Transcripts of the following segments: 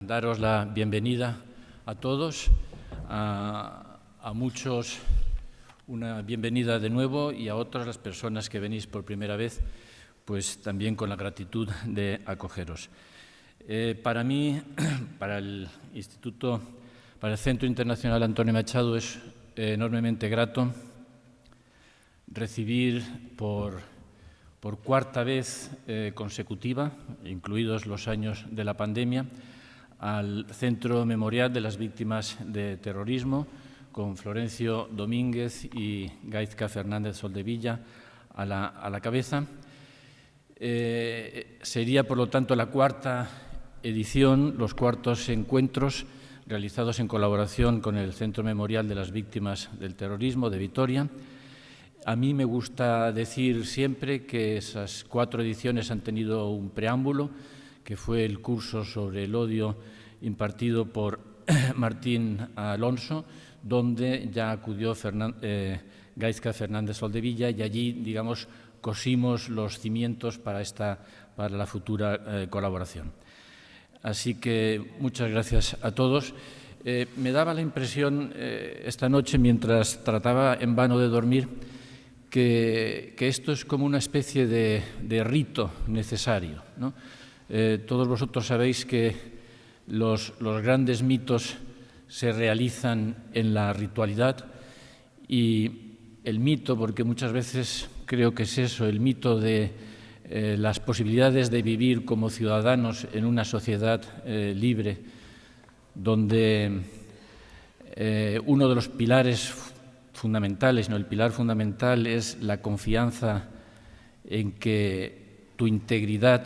Daros la bienvenida a todos, a muchos una bienvenida de nuevo y a otras las personas que venís por primera vez, pues también con la gratitud de acogeros. Para mí, para el Instituto, para el Centro Internacional Antonio Machado es enormemente grato recibir por cuarta vez consecutiva, incluidos los años de la pandemia, al Centro Memorial de las Víctimas de Terrorismo, con Florencio Domínguez y Gaizka Fernández Soldevilla a la cabeza. Sería, por lo tanto, la cuarta edición, los cuartos encuentros realizados en colaboración con el Centro Memorial de las Víctimas del Terrorismo de Vitoria. A mí me gusta decir siempre que esas 4 ediciones han tenido un preámbulo, que fue el curso sobre el odio impartido por Martín Alonso, donde ya acudió Gaizka Fernández Soldevilla y allí, digamos, cosimos los cimientos para la futura colaboración. Así que muchas gracias a todos. Me daba la impresión esta noche, mientras trataba en vano de dormir, que esto es como una especie de rito necesario, ¿no? Todos vosotros sabéis que los grandes mitos se realizan en la ritualidad, y el mito, porque muchas veces creo que es eso, el mito de las posibilidades de vivir como ciudadanos en una sociedad libre, donde uno de los pilares fundamentales, el pilar fundamental es la confianza en que tu integridad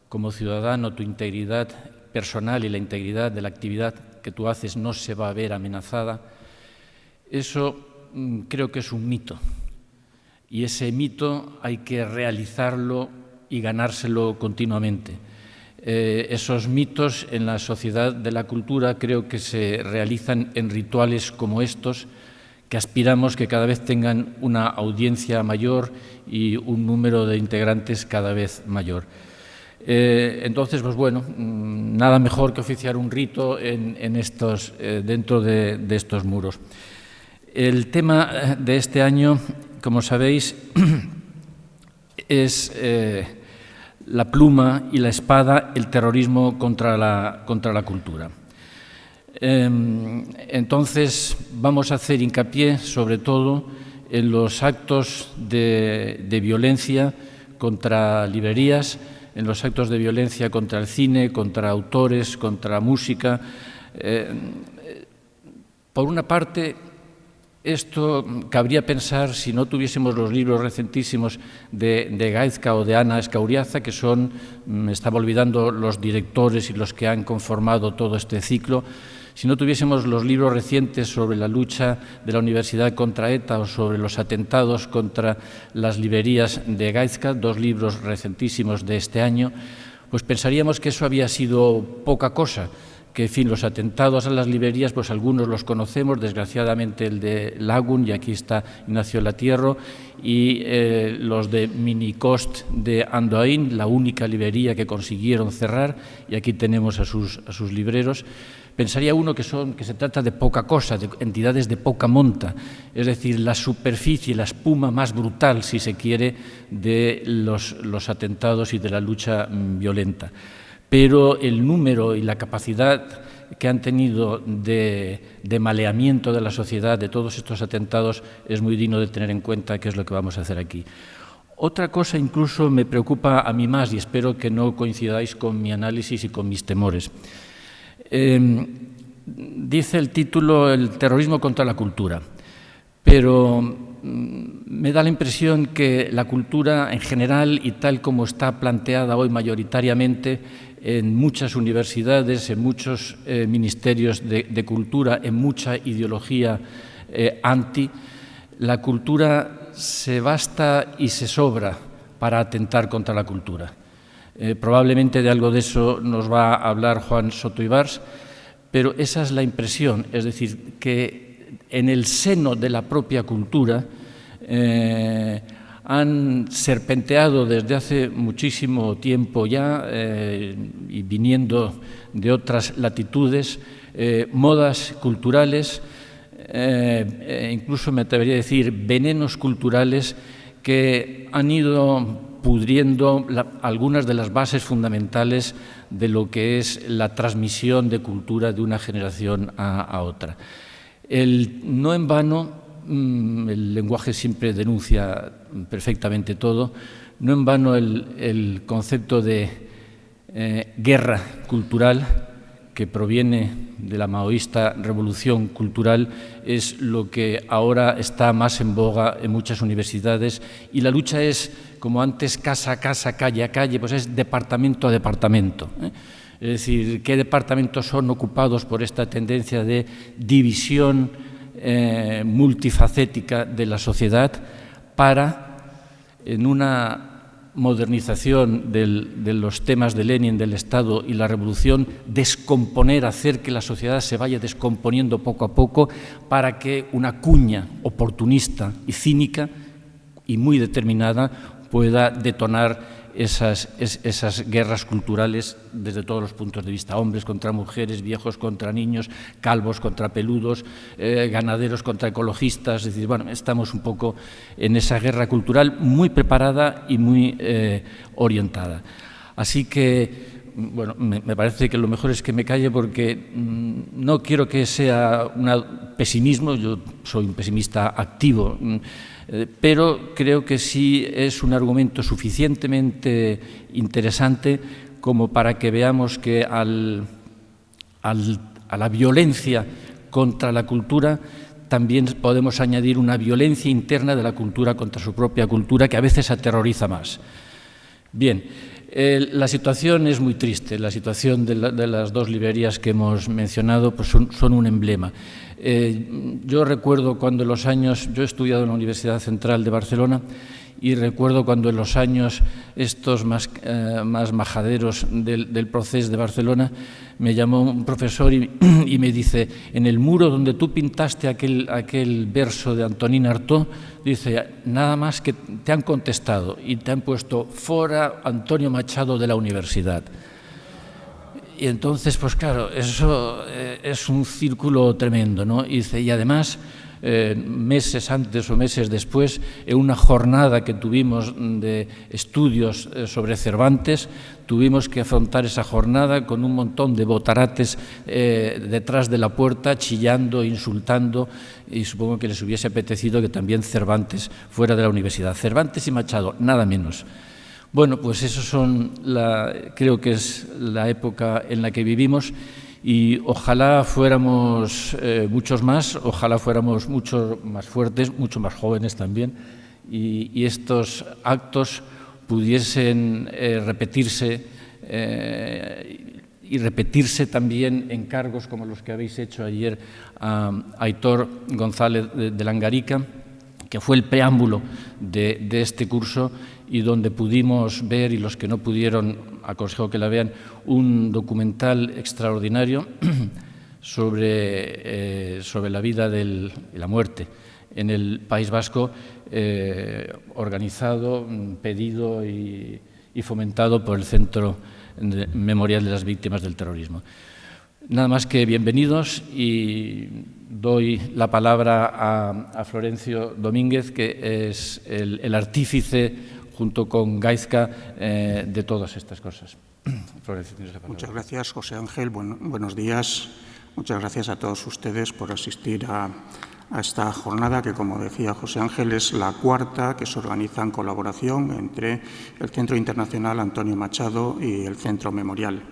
como ciudadano, tu integridad personal y la integridad de la actividad que tú haces no se va a ver amenazada. Eso creo que es un mito, y ese mito hay que realizarlo y ganárselo continuamente. Esos mitos en la sociedad de la cultura creo que se realizan en rituales como estos, que aspiramos que cada vez tengan una audiencia mayor y un número de integrantes cada vez mayor. Entonces, pues bueno, nada mejor que oficiar un rito dentro de estos muros. El tema de este año, como sabéis, es la pluma y la espada, el terrorismo contra la cultura. Entonces, vamos a hacer hincapié, sobre todo, en los actos de violencia contra librerías, en los actos de violencia contra el cine, contra autores, contra música. Por una parte, esto cabría pensar si no tuviésemos los libros recentísimos de Gaizka o de Ana Escauriaza, que son, me estaba olvidando, los directores y los que han conformado todo este ciclo. Si no tuviésemos los libros recientes sobre la lucha de la universidad contra ETA o sobre los atentados contra las librerías de Gaizka, 2 libros recentísimos de este año, pues pensaríamos que eso había sido poca cosa, que, en fin, los atentados a las librerías, pues algunos los conocemos, desgraciadamente el de Lagun, y aquí está Ignacio Latierro, y los de Minicost de Andoain, la única librería que consiguieron cerrar, y aquí tenemos a sus libreros. Pensaría uno que se trata de poca cosa, de entidades de poca monta, es decir, la superficie, la espuma más brutal, si se quiere, de los atentados y de la lucha violenta. Pero el número y la capacidad que han tenido de maleamiento de la sociedad de todos estos atentados es muy digno de tener en cuenta, que es lo que vamos a hacer aquí. Otra cosa incluso me preocupa a mí más, y espero que no coincidáis con mi análisis y con mis temores. Dice el título el terrorismo contra la cultura, pero me da la impresión que la cultura en general, y tal como está planteada hoy mayoritariamente en muchas universidades, en muchos ministerios de cultura, en mucha ideología la cultura se basta y se sobra para atentar contra la cultura. Probablemente de algo de eso nos va a hablar Juan Soto Ibars, pero esa es la impresión, es decir, que en el seno de la propia cultura han serpenteado desde hace muchísimo tiempo ya y viniendo de otras latitudes, modas culturales, incluso me atrevería a decir venenos culturales que han ido pudriendo algunas de las bases fundamentales de lo que es la transmisión de cultura de una generación a otra. No en vano, el lenguaje siempre denuncia perfectamente todo, no en vano el concepto de guerra cultural, que proviene de la maoísta revolución cultural, es lo que ahora está más en boga en muchas universidades, y la lucha es, como antes, casa a casa, calle a calle, pues es departamento a departamento. Es decir, qué departamentos son ocupados por esta tendencia de división multifacética de la sociedad para, en una modernización de los temas de Lenin, del Estado y la revolución, descomponer, hacer que la sociedad se vaya descomponiendo poco a poco para que una cuña oportunista y cínica y muy determinada pueda detonar esas guerras culturales desde todos los puntos de vista: hombres contra mujeres, viejos contra niños, calvos contra peludos, ganaderos contra ecologistas. Es decir, bueno, estamos un poco en esa guerra cultural muy preparada y muy orientada. Así que, bueno, me parece que lo mejor es que me calle, porque no quiero que sea un pesimismo. Yo soy un pesimista activo, pero creo que sí es un argumento suficientemente interesante como para que veamos que a la violencia contra la cultura también podemos añadir una violencia interna de la cultura contra su propia cultura, que a veces aterroriza más. Bien, la situación es muy triste. La situación de las dos librerías que hemos mencionado pues son un emblema. Yo recuerdo cuando en los años, yo he estudiado en la Universidad Central de Barcelona, y recuerdo cuando en los años estos más majaderos del Procés de Barcelona, me llamó un profesor y me dice: en el muro donde tú pintaste aquel verso de Antonín Artaud, dice, nada más que te han contestado y te han puesto "fora Antonio Machado de la universidad". Y entonces, pues claro, eso es un círculo tremendo, ¿no? Y dice, y además, meses antes o meses después, en una jornada que tuvimos de estudios sobre Cervantes, tuvimos que afrontar esa jornada con un montón de botarates detrás de la puerta, chillando, insultando, y supongo que les hubiese apetecido que también Cervantes fuera de la universidad. Cervantes y Machado, nada menos. Bueno, pues eso creo que es la época en la que vivimos, y ojalá fuéramos muchos más, ojalá fuéramos mucho más fuertes, mucho más jóvenes también, y estos actos pudiesen repetirse y repetirse también en cargos como los que habéis hecho ayer a Aitor González de Langarica, que fue el preámbulo de este curso, y donde pudimos ver, y los que no pudieron, aconsejo que la vean, un documental extraordinario sobre la vida y la muerte en el País Vasco, organizado, pedido y fomentado por el Centro Memorial de las Víctimas del Terrorismo. Nada más que bienvenidos, y doy la palabra a Florencio Domínguez, que es el artífice, junto con Gaizka, de todas estas cosas. Florencio, tienes la palabra. Muchas gracias, José Ángel. Buenos días. Muchas gracias a todos ustedes por asistir a esta jornada, que, como decía José Ángel, es la cuarta que se organiza en colaboración entre el Centro Internacional Antonio Machado y el Centro Memorial.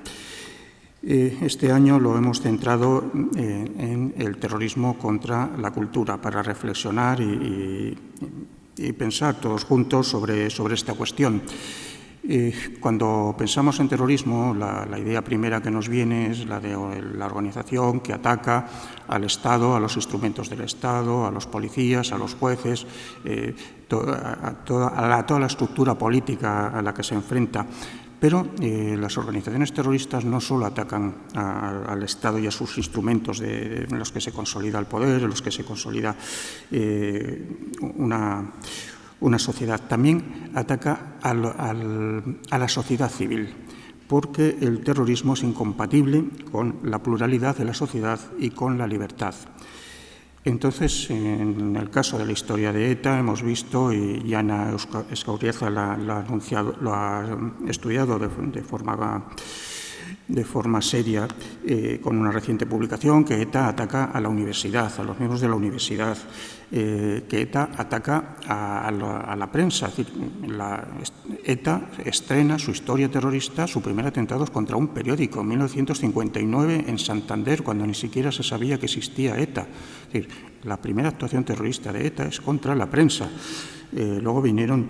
Este año lo hemos centrado en el terrorismo contra la cultura, para reflexionar y pensar todos juntos sobre esta cuestión. Cuando pensamos en terrorismo, la idea primera que nos viene es la de la organización que ataca al Estado, a los instrumentos del Estado, a los policías, a los jueces, a toda la estructura política a la que se enfrenta. Pero las organizaciones terroristas no solo atacan al Estado y a sus instrumentos en los que se consolida el poder, en los que se consolida una sociedad. También ataca a la sociedad civil, porque el terrorismo es incompatible con la pluralidad de la sociedad y con la libertad. Entonces, en el caso de la historia de ETA, hemos visto, y Ana Escauriaza lo ha estudiado de forma seria, con una reciente publicación, que ETA ataca a la universidad, a los miembros de la universidad, que ETA ataca a la prensa. Es decir, ETA estrena su historia terrorista, su primer atentado contra un periódico, en 1959 en Santander, cuando ni siquiera se sabía que existía ETA. Es decir, la primera actuación terrorista de ETA es contra la prensa. Luego vinieron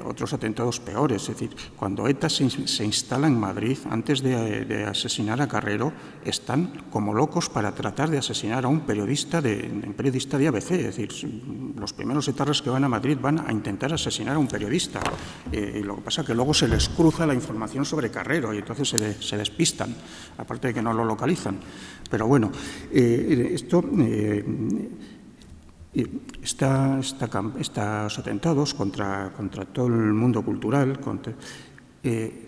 otros atentados peores. Es decir, cuando ETA se instala en Madrid, antes de asesinar a Carrero, están como locos para tratar de asesinar a un periodista de ABC. Es decir, los primeros etarras que van a Madrid van a intentar asesinar a un periodista. Y lo que pasa es que luego se les cruza la información sobre Carrero y entonces se despistan, aparte de que no lo localizan. Pero bueno, estos atentados contra todo el mundo cultural,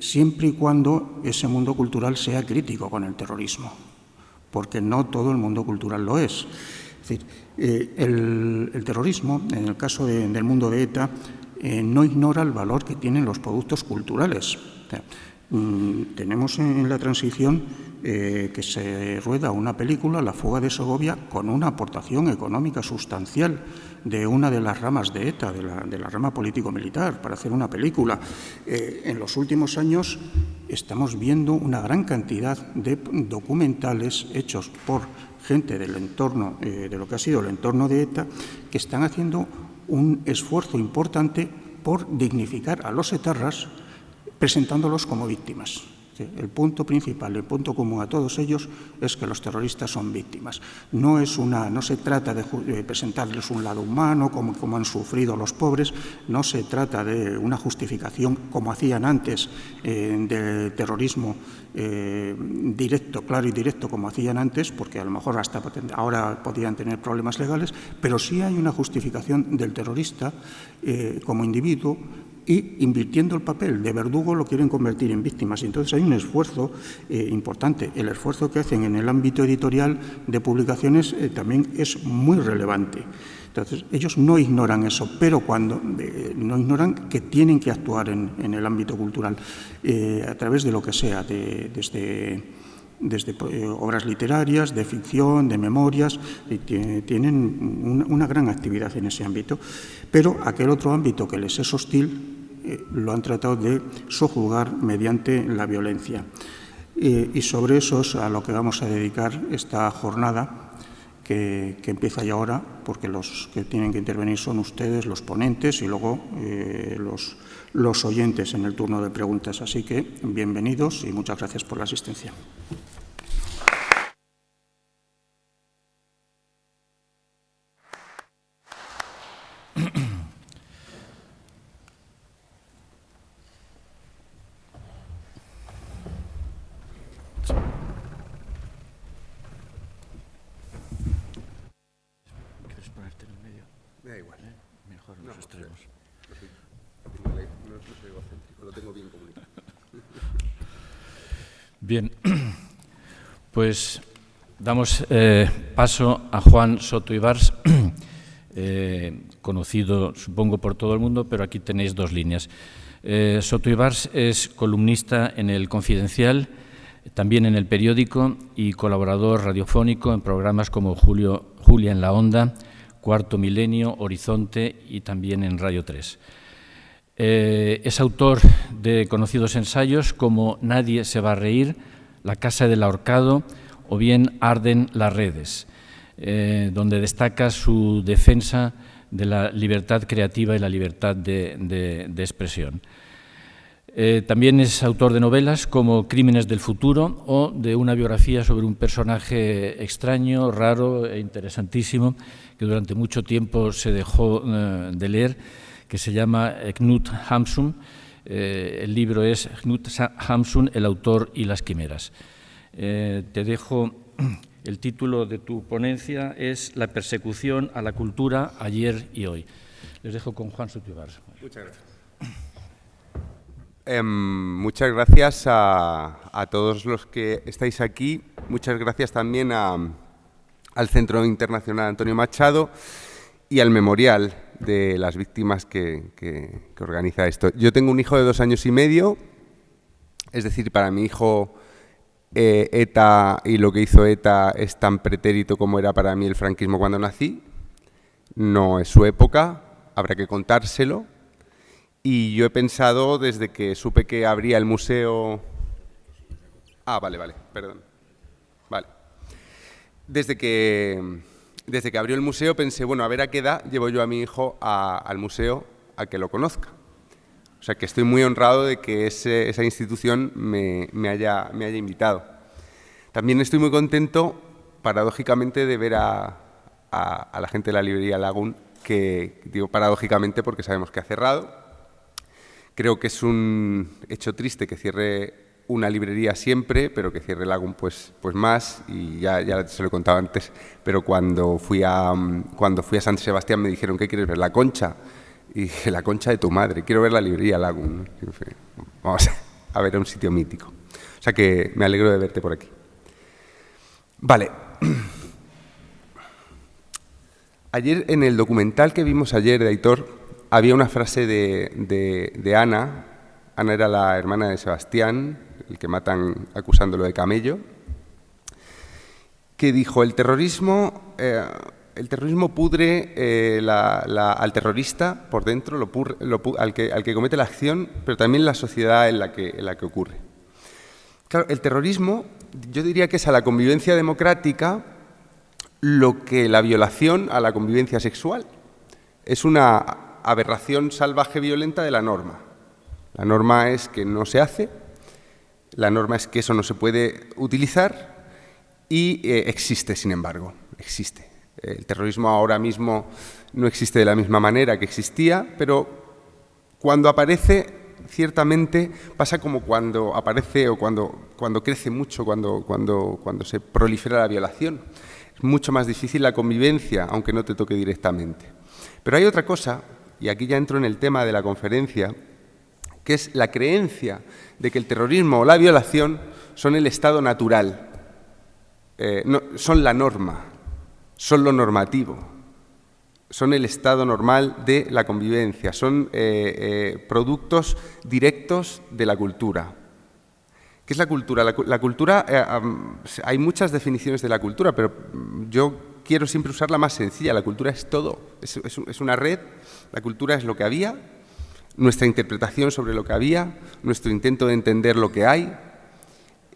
siempre y cuando ese mundo cultural sea crítico con el terrorismo, porque no todo el mundo cultural lo es. Es decir, el terrorismo, en el caso del mundo de ETA, no ignora el valor que tienen los productos culturales. O sea, tenemos en la transición que se rueda una película, La fuga de Segovia, con una aportación económica sustancial de una de las ramas de ETA, de la rama político-militar, para hacer una película. En los últimos años estamos viendo una gran cantidad de documentales hechos por gente del entorno, de lo que ha sido el entorno de ETA, que están haciendo un esfuerzo importante por dignificar a los etarras, presentándolos como víctimas. El punto principal, el punto común a todos ellos es que los terroristas son víctimas. No se trata de presentarles un lado humano, como han sufrido los pobres, no se trata de una justificación, como hacían antes, de terrorismo directo, claro y directo, como hacían antes, porque a lo mejor hasta ahora podían tener problemas legales, pero sí hay una justificación del terrorista como individuo, y invirtiendo el papel de verdugo lo quieren convertir en víctimas. Y entonces hay un esfuerzo importante. El esfuerzo que hacen en el ámbito editorial de publicaciones también es muy relevante. Entonces, ellos no ignoran eso, pero no ignoran que tienen que actuar en el ámbito cultural a través de lo que sea, desde obras literarias, de ficción, de memorias, tienen una gran actividad en ese ámbito. Pero aquel otro ámbito que les es hostil lo han tratado de sojuzgar mediante la violencia. Y sobre eso es a lo que vamos a dedicar esta jornada, que empieza ya ahora, porque los que tienen que intervenir son ustedes, los ponentes, y luego los oyentes en el turno de preguntas. Así que, bienvenidos y muchas gracias por la asistencia. ¿Quieres ponerte en el medio? Me da igual. Mejor en los extremos. No soy egocéntrico, lo tengo bien comunicado. Bien, pues damos paso a Juan Soto Ibars, conocido supongo por todo el mundo, pero aquí tenéis dos líneas. Soto Ibars es columnista en El Confidencial, también en El Periódico, y colaborador radiofónico en programas como Julia en la Onda, Cuarto Milenio, Horizonte y también en Radio 3. Es autor de conocidos ensayos como Nadie se va a reír, La casa del ahorcado o bien Arden las redes, donde destaca su defensa de la libertad creativa y la libertad de expresión. También es autor de novelas como Crímenes del futuro o de una biografía sobre un personaje extraño, raro e interesantísimo que durante mucho tiempo se dejó de leer, que se llama Knut Hamsun. El libro es Knut Hamsun, el autor y las quimeras. Te dejo, el título de tu ponencia es La persecución a la cultura ayer y hoy. Les dejo con Juan Soto-Ibarra. Muchas gracias. Muchas gracias a todos los que estáis aquí. Muchas gracias también al Centro Internacional Antonio Machado y al Memorial de las Víctimas que organiza esto. Yo tengo un hijo de 2 años y medio, es decir, para mi hijo ETA y lo que hizo ETA es tan pretérito como era para mí el franquismo cuando nací. No es su época, habrá que contárselo. Y yo he pensado desde que supe que abría el museo... vale, perdón. Vale. Desde que abrió el museo pensé, bueno, a ver a qué edad llevo yo a mi hijo al museo a que lo conozca. O sea, que estoy muy honrado de que esa institución me haya invitado. También estoy muy contento, paradójicamente, de ver a la gente de la librería Lagún, que digo paradójicamente porque sabemos que ha cerrado. Creo que es un hecho triste que cierre una librería siempre, pero que cierre Lagún pues más, y ya se lo he contado antes, pero cuando fui a San Sebastián me dijeron, ¿qué quieres ver? ¿La Concha? Y dije, la Concha de tu madre, quiero ver la librería Lagún, ¿no? Vamos a ver, un sitio mítico. O sea que me alegro de verte por aquí. Vale. Ayer, en el documental que vimos ayer de Aitor, había una frase de Ana. Ana era la hermana de Sebastián, el que matan acusándolo de camello, que dijo, el terrorismo pudre al terrorista por dentro, al que comete la acción, pero también la sociedad en la que ocurre. Claro, el terrorismo, yo diría que es a la convivencia democrática lo que la violación a la convivencia sexual. Es una aberración salvaje violenta de la norma. La norma es que no se hace, la norma es que eso no se puede utilizar y existe, sin embargo, existe. El terrorismo ahora mismo no existe de la misma manera que existía, pero cuando aparece, ciertamente pasa como cuando aparece o cuando crece mucho, cuando se prolifera la violación. Es mucho más difícil la convivencia, aunque no te toque directamente. Pero hay otra cosa, y aquí ya entro en el tema de la conferencia, que es la creencia de que el terrorismo o la violación son el estado natural, son la norma, son lo normativo, son el estado normal de la convivencia, son productos directos de la cultura. ¿Qué es la cultura? La cultura, hay muchas definiciones de la cultura, pero yo quiero siempre usar la más sencilla. La cultura es todo, es una red. La cultura es lo que había, nuestra interpretación sobre lo que había, nuestro intento de entender lo que hay,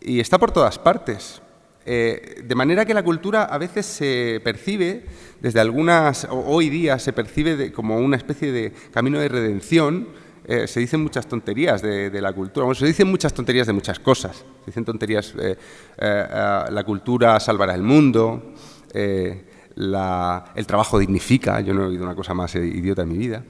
y está por todas partes. De manera que la cultura a veces se percibe, hoy día se percibe como una especie de camino de redención. Se dicen muchas tonterías de la cultura, bueno, se dicen muchas tonterías de muchas cosas. Se dicen tonterías, la cultura salvará el mundo, el trabajo dignifica, yo no he oído una cosa más idiota en mi vida,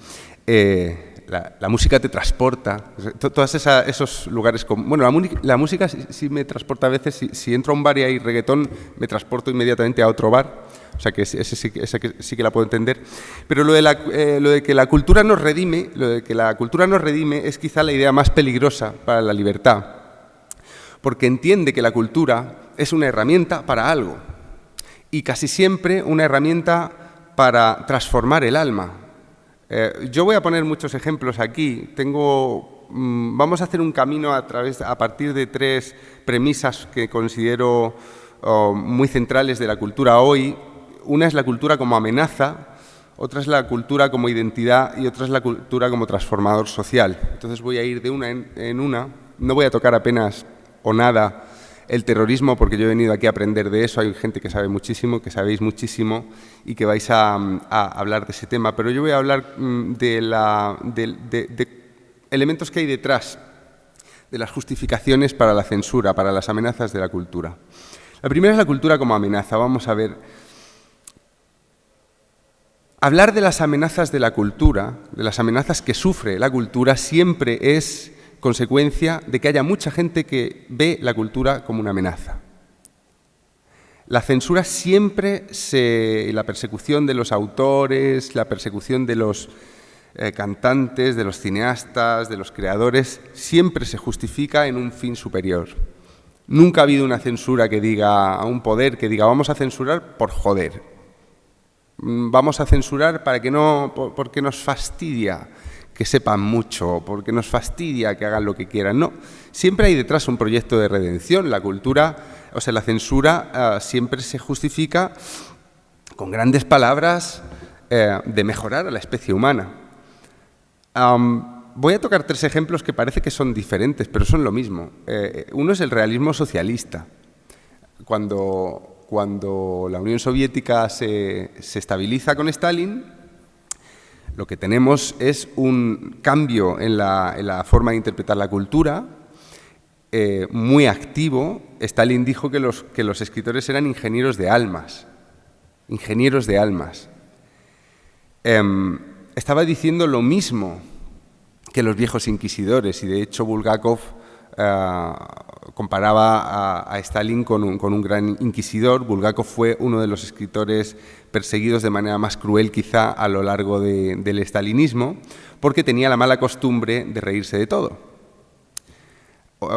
la música te transporta, todos esos lugares. Bueno, la música sí me transporta a veces, si entro a un bar y hay reggaetón, me transporto inmediatamente a otro bar. O sea que esa sí que la puedo entender. Pero lo de que la cultura nos redime, es quizá la idea más peligrosa para la libertad, porque entiende que la cultura es una herramienta para algo, y casi siempre una herramienta para transformar el alma. Yo voy a poner muchos ejemplos aquí. Vamos a hacer un camino a partir de 3 premisas que considero muy centrales de la cultura hoy. Una es la cultura como amenaza, otra es la cultura como identidad y otra es la cultura como transformador social. Entonces voy a ir de una en una. No voy a tocar apenas o nada el terrorismo, porque yo he venido aquí a aprender de eso. Hay gente que sabe muchísimo, que sabéis muchísimo y que vais a hablar de ese tema. Pero yo voy a hablar de elementos que hay detrás de las justificaciones para la censura, para las amenazas de la cultura. La primera es la cultura como amenaza. Vamos a ver. Hablar de las amenazas de la cultura, de las amenazas que sufre la cultura, siempre es consecuencia de que haya mucha gente que ve la cultura como una amenaza. La censura siempre la persecución de los autores, la persecución de los cantantes, de los cineastas, de los creadores, siempre se justifica en un fin superior. Nunca ha habido una censura que diga, a un poder que diga, vamos a censurar por joder. Vamos a censurar porque nos fastidia que sepan mucho, porque nos fastidia que hagan lo que quieran. No, siempre hay detrás un proyecto de redención. La cultura, o sea, la censura siempre se justifica con grandes palabras de mejorar a la especie humana. Voy a tocar 3 ejemplos que parece que son diferentes, pero son lo mismo. Uno es el realismo socialista. Cuando la Unión Soviética se estabiliza con Stalin, lo que tenemos es un cambio en la forma de interpretar la cultura, muy activo. Stalin dijo que los escritores eran ingenieros de almas. Ingenieros de almas. Estaba diciendo lo mismo que los viejos inquisidores, y de hecho Bulgakov comparaba a Stalin con un gran inquisidor. Bulgakov fue uno de los escritores perseguidos de manera más cruel quizá a lo largo del stalinismo, porque tenía la mala costumbre de reírse de todo.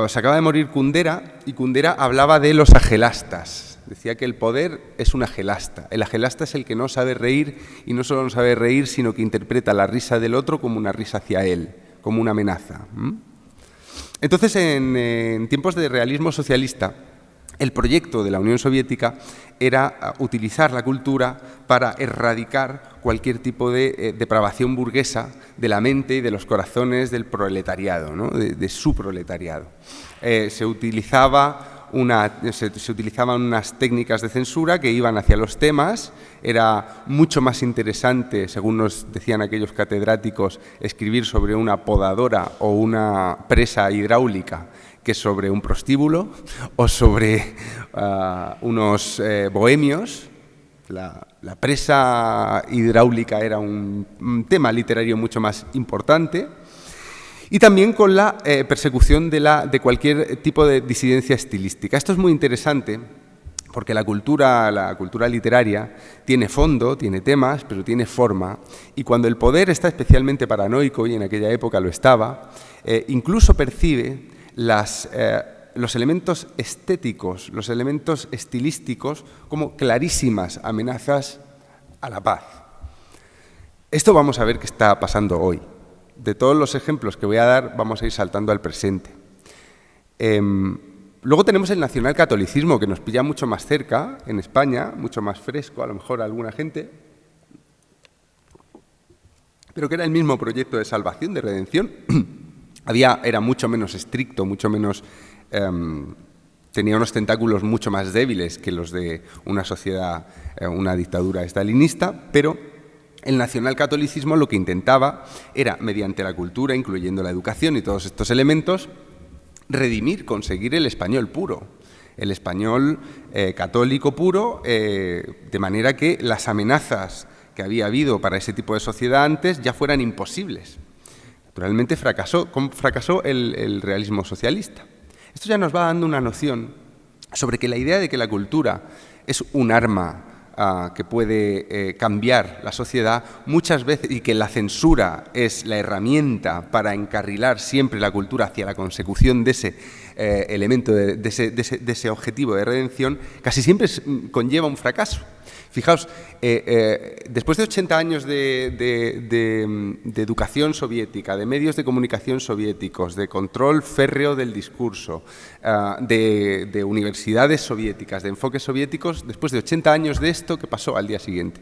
Se acaba de morir Kundera, y Kundera hablaba de los agelastas. Decía que el poder es un agelasta. El agelasta es el que no sabe reír, y no solo no sabe reír, sino que interpreta la risa del otro como una risa hacia él, como una amenaza. Entonces, en tiempos de realismo socialista, el proyecto de la Unión Soviética era utilizar la cultura para erradicar cualquier tipo de depravación burguesa de la mente y de los corazones del proletariado, ¿no? de su proletariado. Se utilizaban unas técnicas de censura que iban hacia los temas. Era mucho más interesante, según nos decían aquellos catedráticos, escribir sobre una podadora o una presa hidráulica que sobre un prostíbulo o sobre unos bohemios. La presa hidráulica era un tema literario mucho más importante. Y también con la persecución de cualquier tipo de disidencia estilística. Esto es muy interesante porque la cultura literaria tiene fondo, tiene temas, pero tiene forma. Y cuando el poder está especialmente paranoico, y en aquella época lo estaba, incluso percibe los elementos estéticos, los elementos estilísticos como clarísimas amenazas a la paz. Esto vamos a ver qué está pasando hoy. De todos los ejemplos que voy a dar, vamos a ir saltando al presente. Luego tenemos el nacionalcatolicismo, que nos pilla mucho más cerca, en España, mucho más fresco, a lo mejor a alguna gente, pero que era el mismo proyecto de salvación, de redención. Era mucho menos estricto, mucho menos... tenía unos tentáculos mucho más débiles que los de una sociedad, una dictadura stalinista, pero el nacionalcatolicismo lo que intentaba era, mediante la cultura, incluyendo la educación y todos estos elementos, redimir, conseguir el español puro, el español católico puro, de manera que las amenazas que había habido para ese tipo de sociedad antes ya fueran imposibles. Naturalmente fracasó el realismo socialista. Esto ya nos va dando una noción sobre que la idea de que la cultura es un arma que puede cambiar la sociedad muchas veces, y que la censura es la herramienta para encarrilar siempre la cultura hacia la consecución de ese elemento, de ese objetivo de redención, casi siempre conlleva un fracaso. Fijaos, después de 80 años de educación soviética, de medios de comunicación soviéticos, de control férreo del discurso, de universidades soviéticas, de enfoques soviéticos, después de 80 años de esto, ¿qué pasó al día siguiente?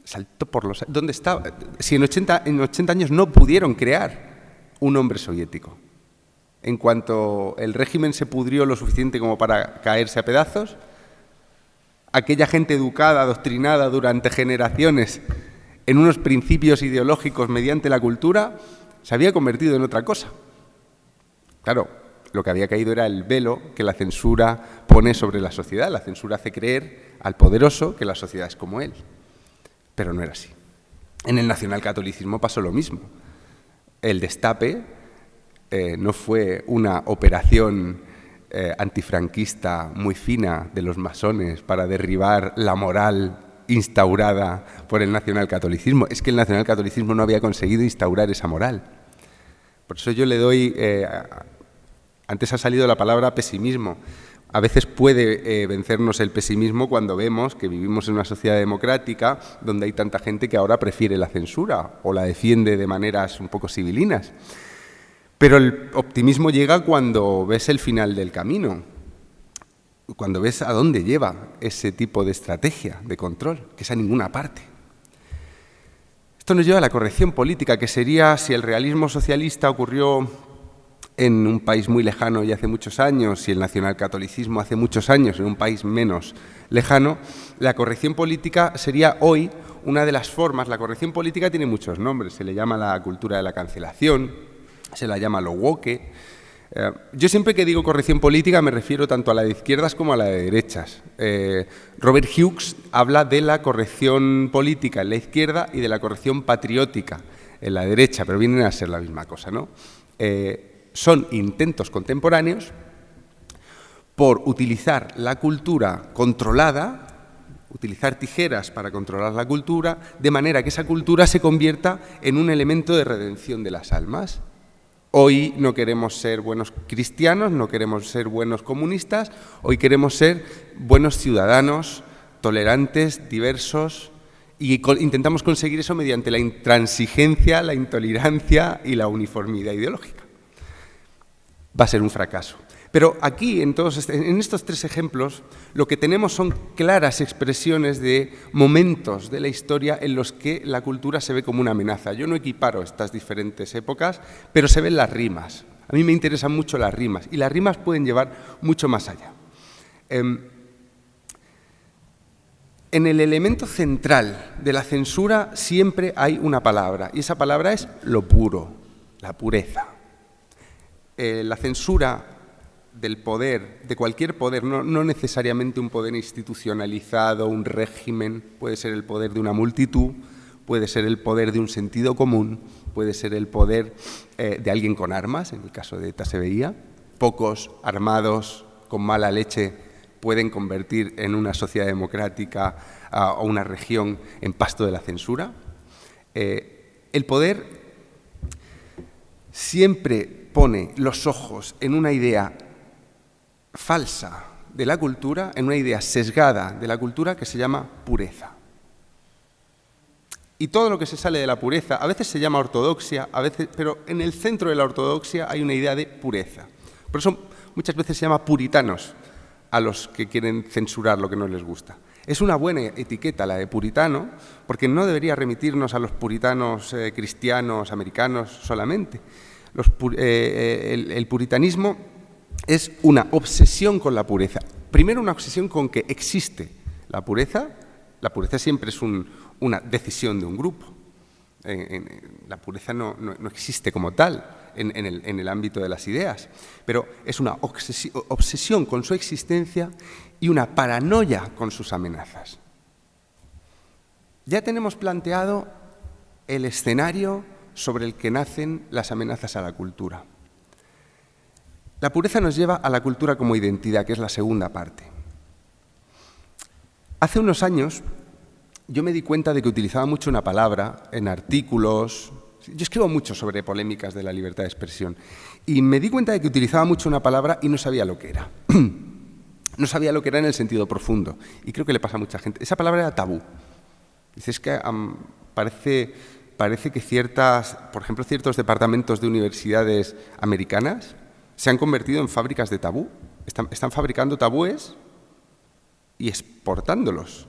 Saltó por los... ¿Dónde estaba? Si en 80 años no pudieron crear un hombre soviético. En cuanto el régimen se pudrió lo suficiente como para caerse a pedazos, aquella gente educada, adoctrinada durante generaciones en unos principios ideológicos mediante la cultura, se había convertido en otra cosa. Claro, lo que había caído era el velo que la censura pone sobre la sociedad. La censura hace creer al poderoso que la sociedad es como él. Pero no era así. En el nacionalcatolicismo pasó lo mismo. El destape no fue una operación antifranquista muy fina de los masones para derribar la moral instaurada por el nacionalcatolicismo. Es que el nacionalcatolicismo no había conseguido instaurar esa moral. Por eso yo le doy... antes ha salido la palabra pesimismo. A veces puede vencernos el pesimismo cuando vemos que vivimos en una sociedad democrática donde hay tanta gente que ahora prefiere la censura o la defiende de maneras un poco civilinas. Pero el optimismo llega cuando ves el final del camino, cuando ves a dónde lleva ese tipo de estrategia de control, que es a ninguna parte. Esto nos lleva a la corrección política, que sería, si el realismo socialista ocurrió en un país muy lejano y hace muchos años, y el nacionalcatolicismo hace muchos años en un país menos lejano, la corrección política sería hoy una de las formas. La corrección política tiene muchos nombres, se le llama la cultura de la cancelación, se la llama lo woke. Yo siempre que digo corrección política me refiero tanto a la de izquierdas como a la de derechas. Robert Hughes habla de la corrección política en la izquierda y de la corrección patriótica en la derecha, pero vienen a ser la misma cosa, ¿no? Son intentos contemporáneos por utilizar la cultura controlada, utilizar tijeras para controlar la cultura, de manera que esa cultura se convierta en un elemento de redención de las almas. Hoy no queremos ser buenos cristianos, no queremos ser buenos comunistas, hoy queremos ser buenos ciudadanos, tolerantes, diversos, y intentamos conseguir eso mediante la intransigencia, la intolerancia y la uniformidad ideológica. Va a ser un fracaso. Pero aquí, en estos tres ejemplos, lo que tenemos son claras expresiones de momentos de la historia en los que la cultura se ve como una amenaza. Yo no equiparo estas diferentes épocas, pero se ven las rimas. A mí me interesan mucho las rimas, y las rimas pueden llevar mucho más allá. En el elemento central de la censura siempre hay una palabra, y esa palabra es lo puro, la pureza. La censura del poder, de cualquier poder, no necesariamente un poder institucionalizado, un régimen, puede ser el poder de una multitud, puede ser el poder de un sentido común, puede ser el poder de alguien con armas, en el caso de ETA se veía. Pocos armados con mala leche pueden convertir en una sociedad democrática o una región en pasto de la censura. El poder siempre pone los ojos en una idea falsa de la cultura, en una idea sesgada de la cultura que se llama pureza. Y todo lo que se sale de la pureza, a veces se llama ortodoxia, pero en el centro de la ortodoxia hay una idea de pureza. Por eso muchas veces se llama puritanos a los que quieren censurar lo que no les gusta. Es una buena etiqueta la de puritano, porque no debería remitirnos a los puritanos cristianos, americanos solamente. El puritanismo es una obsesión con la pureza. Primero, una obsesión con que existe la pureza. La pureza siempre es una decisión de un grupo. La pureza no existe como tal en el ámbito de las ideas, pero es una obsesión con su existencia y una paranoia con sus amenazas. Ya tenemos planteado el escenario sobre el que nacen las amenazas a la cultura. La pureza nos lleva a la cultura como identidad, que es la segunda parte. Hace unos años yo me di cuenta de que utilizaba mucho una palabra en artículos. Yo escribo mucho sobre polémicas de la libertad de expresión y me di cuenta de que utilizaba mucho una palabra y no sabía lo que era. No sabía lo que era en el sentido profundo, y creo que le pasa a mucha gente. Esa palabra era tabú. Dices que parece que por ejemplo, ciertos departamentos de universidades americanas se han convertido en fábricas de tabú. Están fabricando tabúes y exportándolos.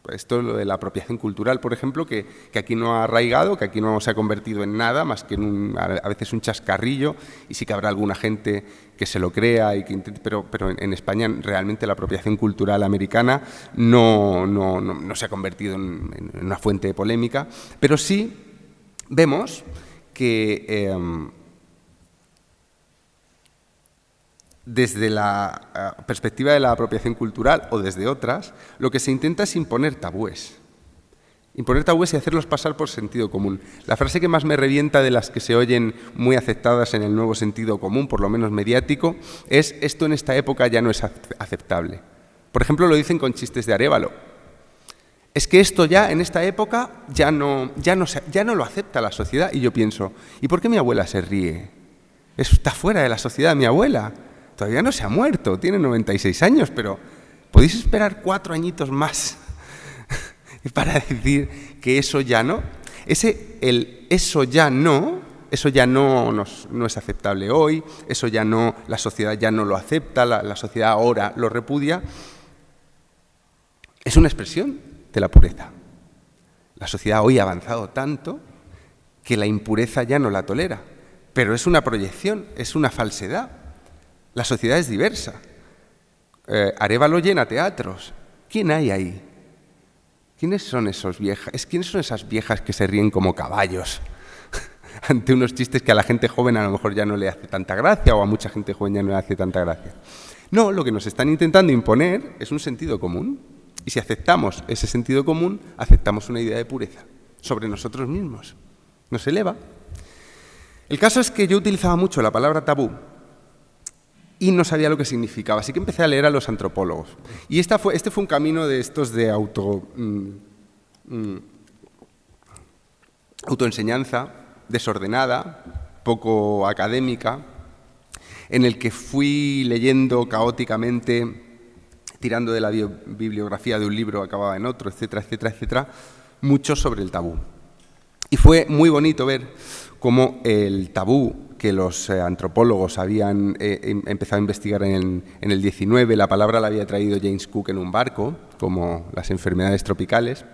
Esto es lo de la apropiación cultural, por ejemplo, que aquí no ha arraigado, que aquí no se ha convertido en nada más que a veces un chascarrillo, y sí que habrá alguna gente que se lo crea, y que intente, pero en España realmente la apropiación cultural americana no se ha convertido en una fuente de polémica, pero sí vemos que desde la perspectiva de la apropiación cultural o desde otras, lo que se intenta es imponer tabúes. Imponer tabúes y hacerlos pasar por sentido común. La frase que más me revienta de las que se oyen muy aceptadas en el nuevo sentido común, por lo menos mediático, es: esto en esta época ya no es aceptable. Por ejemplo, lo dicen con chistes de Arévalo. Es que esto ya, en esta época, ya no lo acepta la sociedad. Y yo pienso, ¿y por qué mi abuela se ríe? Está fuera de la sociedad mi abuela. Todavía no se ha muerto, tiene 96 años, pero ¿podéis esperar 4 añitos más para decir que eso ya no? Eso ya no es aceptable hoy, eso ya no, la sociedad ya no lo acepta, la sociedad ahora lo repudia. Es una expresión de la pureza. La sociedad hoy ha avanzado tanto que la impureza ya no la tolera, pero es una proyección, es una falsedad. La sociedad es diversa. Arévalo llena teatros. ¿Quién hay ahí? ¿Quiénes son esas viejas que se ríen como caballos ante unos chistes que a la gente joven a lo mejor ya no le hace tanta gracia o a mucha gente joven ya no le hace tanta gracia? No, lo que nos están intentando imponer es un sentido común. Y si aceptamos ese sentido común, aceptamos una idea de pureza sobre nosotros mismos. Nos eleva. El caso es que yo utilizaba mucho la palabra tabú y no sabía lo que significaba, así que empecé a leer a los antropólogos. Y este fue un camino de estos de autoenseñanza, desordenada, poco académica, en el que fui leyendo caóticamente, tirando de la bibliografía de un libro, acababa en otro, etcétera, etcétera, etcétera, mucho sobre el tabú. Y fue muy bonito ver cómo el tabú que los antropólogos habían empezado a investigar en el 19, la palabra la había traído James Cook en un barco, como las enfermedades tropicales,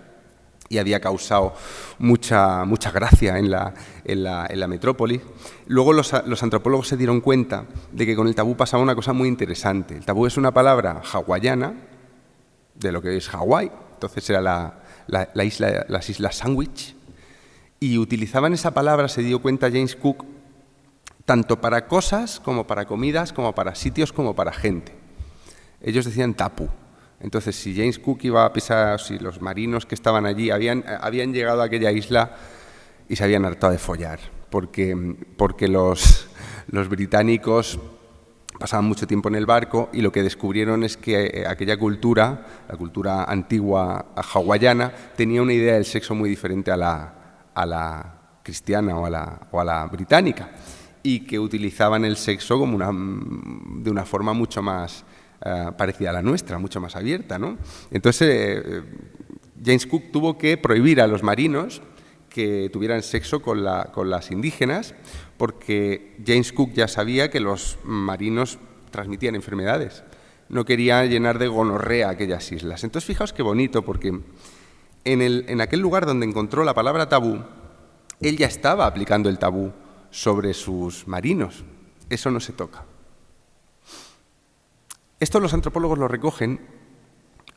y había causado mucha gracia en la metrópoli. Luego los antropólogos se dieron cuenta de que con el tabú pasaba una cosa muy interesante. El tabú es una palabra hawaiana, de lo que es Hawái, entonces era las Islas Sandwich, y utilizaban esa palabra, se dio cuenta James Cook, tanto para cosas, como para comidas, como para sitios, como para gente. Ellos decían tapu. Entonces, si James Cook iba a pisar, si los marinos que estaban allí habían llegado a aquella isla y se habían hartado de follar, porque los británicos pasaban mucho tiempo en el barco y lo que descubrieron es que aquella cultura, la cultura antigua hawaiana, tenía una idea del sexo muy diferente a la cristiana o a la británica, y que utilizaban el sexo como de una forma mucho más parecida a la nuestra, mucho más abierta, ¿no? Entonces, James Cook tuvo que prohibir a los marinos que tuvieran sexo con las indígenas, porque James Cook ya sabía que los marinos transmitían enfermedades. No quería llenar de gonorrea aquellas islas. Entonces, fijaos qué bonito, porque en aquel lugar donde encontró la palabra tabú, él ya estaba aplicando el tabú sobre sus marinos. Eso no se toca. Esto los antropólogos lo recogen,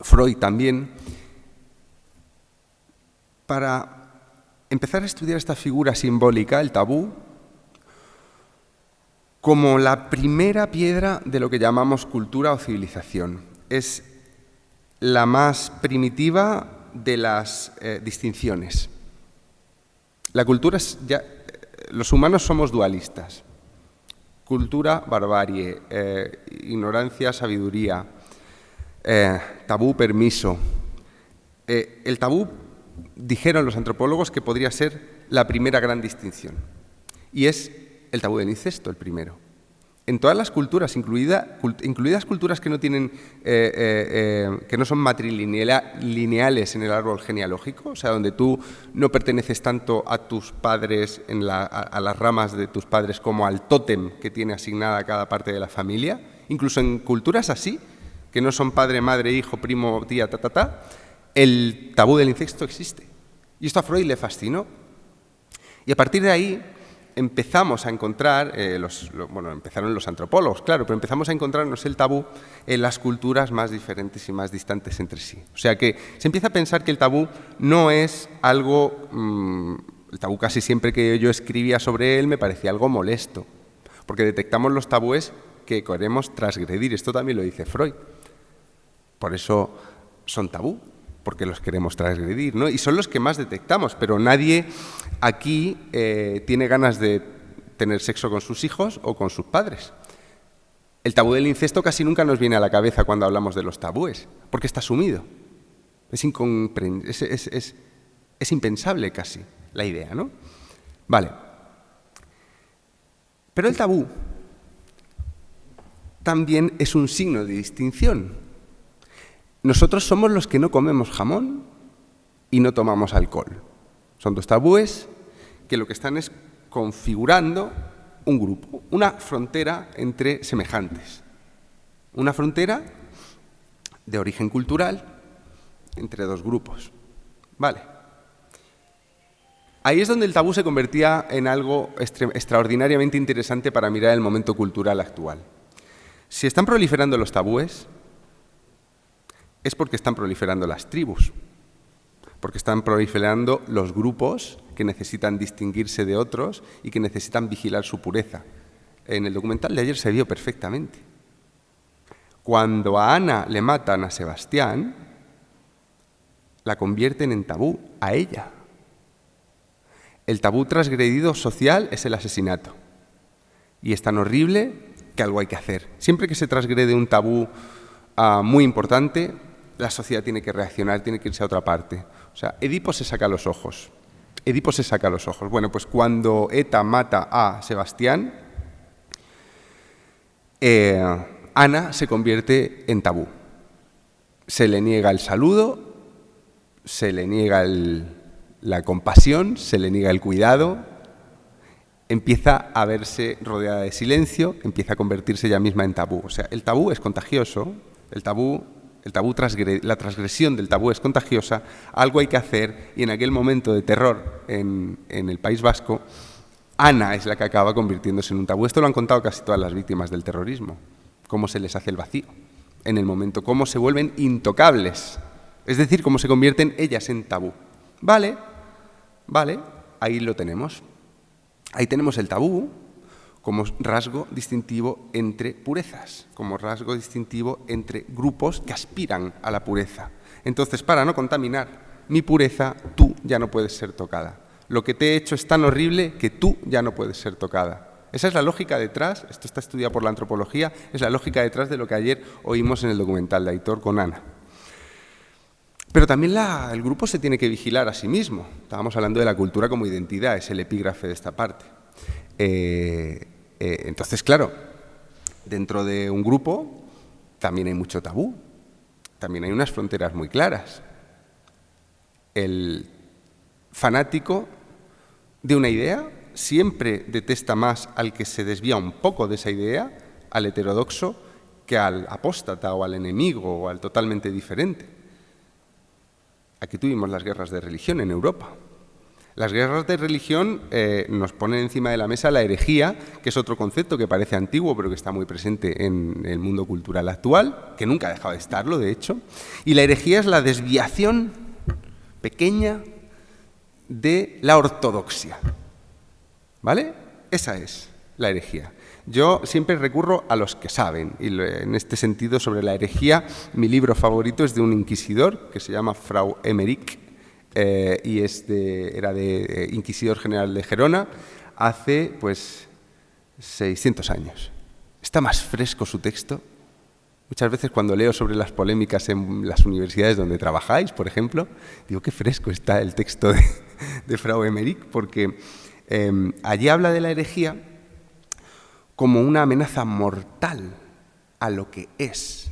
Freud también, para empezar a estudiar esta figura simbólica, el tabú, como la primera piedra de lo que llamamos cultura o civilización. Es la más primitiva de las distinciones. La cultura es los humanos somos dualistas. Cultura, barbarie, ignorancia, sabiduría, tabú, permiso. El tabú, dijeron los antropólogos, que podría ser la primera gran distinción. Y es el tabú del incesto, el primero. En todas las culturas, incluidas culturas que no tienen, que no son matrilineales en el árbol genealógico, o sea, donde tú no perteneces tanto a tus padres, a las ramas de tus padres, como al tótem que tiene asignada cada parte de la familia, incluso en culturas así, que no son padre, madre, hijo, primo, tía, el tabú del incesto existe. Y esto a Freud le fascinó. Y a partir de ahí empezamos a encontrar, empezaron los antropólogos, claro, pero empezamos a encontrarnos el tabú en las culturas más diferentes y más distantes entre sí. O sea que se empieza a pensar que el tabú no es algo, el tabú casi siempre que yo escribía sobre él me parecía algo molesto, porque detectamos los tabúes que queremos transgredir. Esto también lo dice Freud. Por eso son tabú, porque los queremos transgredir, ¿no? Y son los que más detectamos, pero nadie aquí tiene ganas de tener sexo con sus hijos o con sus padres. El tabú del incesto casi nunca nos viene a la cabeza cuando hablamos de los tabúes, porque está asumido. Es impensable casi la idea, ¿no? Vale. Pero el tabú también es un signo de distinción. Nosotros somos los que no comemos jamón y no tomamos alcohol. Son dos tabúes que lo que están es configurando un grupo, una frontera entre semejantes. Una frontera de origen cultural entre dos grupos. Vale. Ahí es donde el tabú se convertía en algo extraordinariamente interesante para mirar el momento cultural actual. Si están proliferando los tabúes, es porque están proliferando las tribus, porque están proliferando los grupos que necesitan distinguirse de otros y que necesitan vigilar su pureza. En el documental de ayer se vio perfectamente. Cuando a Ana le matan a Sebastián, la convierten en tabú a ella. El tabú transgredido social es el asesinato. Y es tan horrible que algo hay que hacer. Siempre que se transgrede un tabú muy importante, la sociedad tiene que reaccionar, tiene que irse a otra parte. O sea, Edipo se saca los ojos. Edipo se saca los ojos. Bueno, pues cuando Eta mata a Sebastián, Ana se convierte en tabú. Se le niega el saludo, se le niega la compasión, se le niega el cuidado, empieza a verse rodeada de silencio, empieza a convertirse ella misma en tabú. O sea, el tabú es contagioso, la transgresión del tabú es contagiosa, algo hay que hacer, y en aquel momento de terror en el País Vasco, Ana es la que acaba convirtiéndose en un tabú. Esto lo han contado casi todas las víctimas del terrorismo, cómo se les hace el vacío en el momento, cómo se vuelven intocables, es decir, cómo se convierten ellas en tabú. Vale, ahí lo tenemos. Ahí tenemos el tabú como rasgo distintivo entre purezas, como rasgo distintivo entre grupos que aspiran a la pureza. Entonces, para no contaminar mi pureza, tú ya no puedes ser tocada. Lo que te he hecho es tan horrible que tú ya no puedes ser tocada. Esa es la lógica detrás, esto está estudiado por la antropología, es la lógica detrás de lo que ayer oímos en el documental de Aitor con Ana. Pero también el grupo se tiene que vigilar a sí mismo. Estábamos hablando de la cultura como identidad, es el epígrafe de esta parte. Entonces, claro, dentro de un grupo también hay mucho tabú, también hay unas fronteras muy claras. El fanático de una idea siempre detesta más al que se desvía un poco de esa idea, al heterodoxo, que al apóstata o al enemigo o al totalmente diferente. Aquí tuvimos las guerras de religión en Europa. Las guerras de religión nos ponen encima de la mesa la herejía, que es otro concepto que parece antiguo, pero que está muy presente en el mundo cultural actual, que nunca ha dejado de estarlo, de hecho. Y la herejía es la desviación pequeña de la ortodoxia. ¿Vale? Esa es la herejía. Yo siempre recurro a los que saben, y en este sentido, sobre la herejía, mi libro favorito es de un inquisidor que se llama Frau Emmerich, y era de inquisidor general de Gerona, hace pues 600 años. Está más fresco su texto. Muchas veces cuando leo sobre las polémicas en las universidades donde trabajáis, por ejemplo, digo qué fresco está el texto de Frau Emmerich, porque allí habla de la herejía como una amenaza mortal a lo que es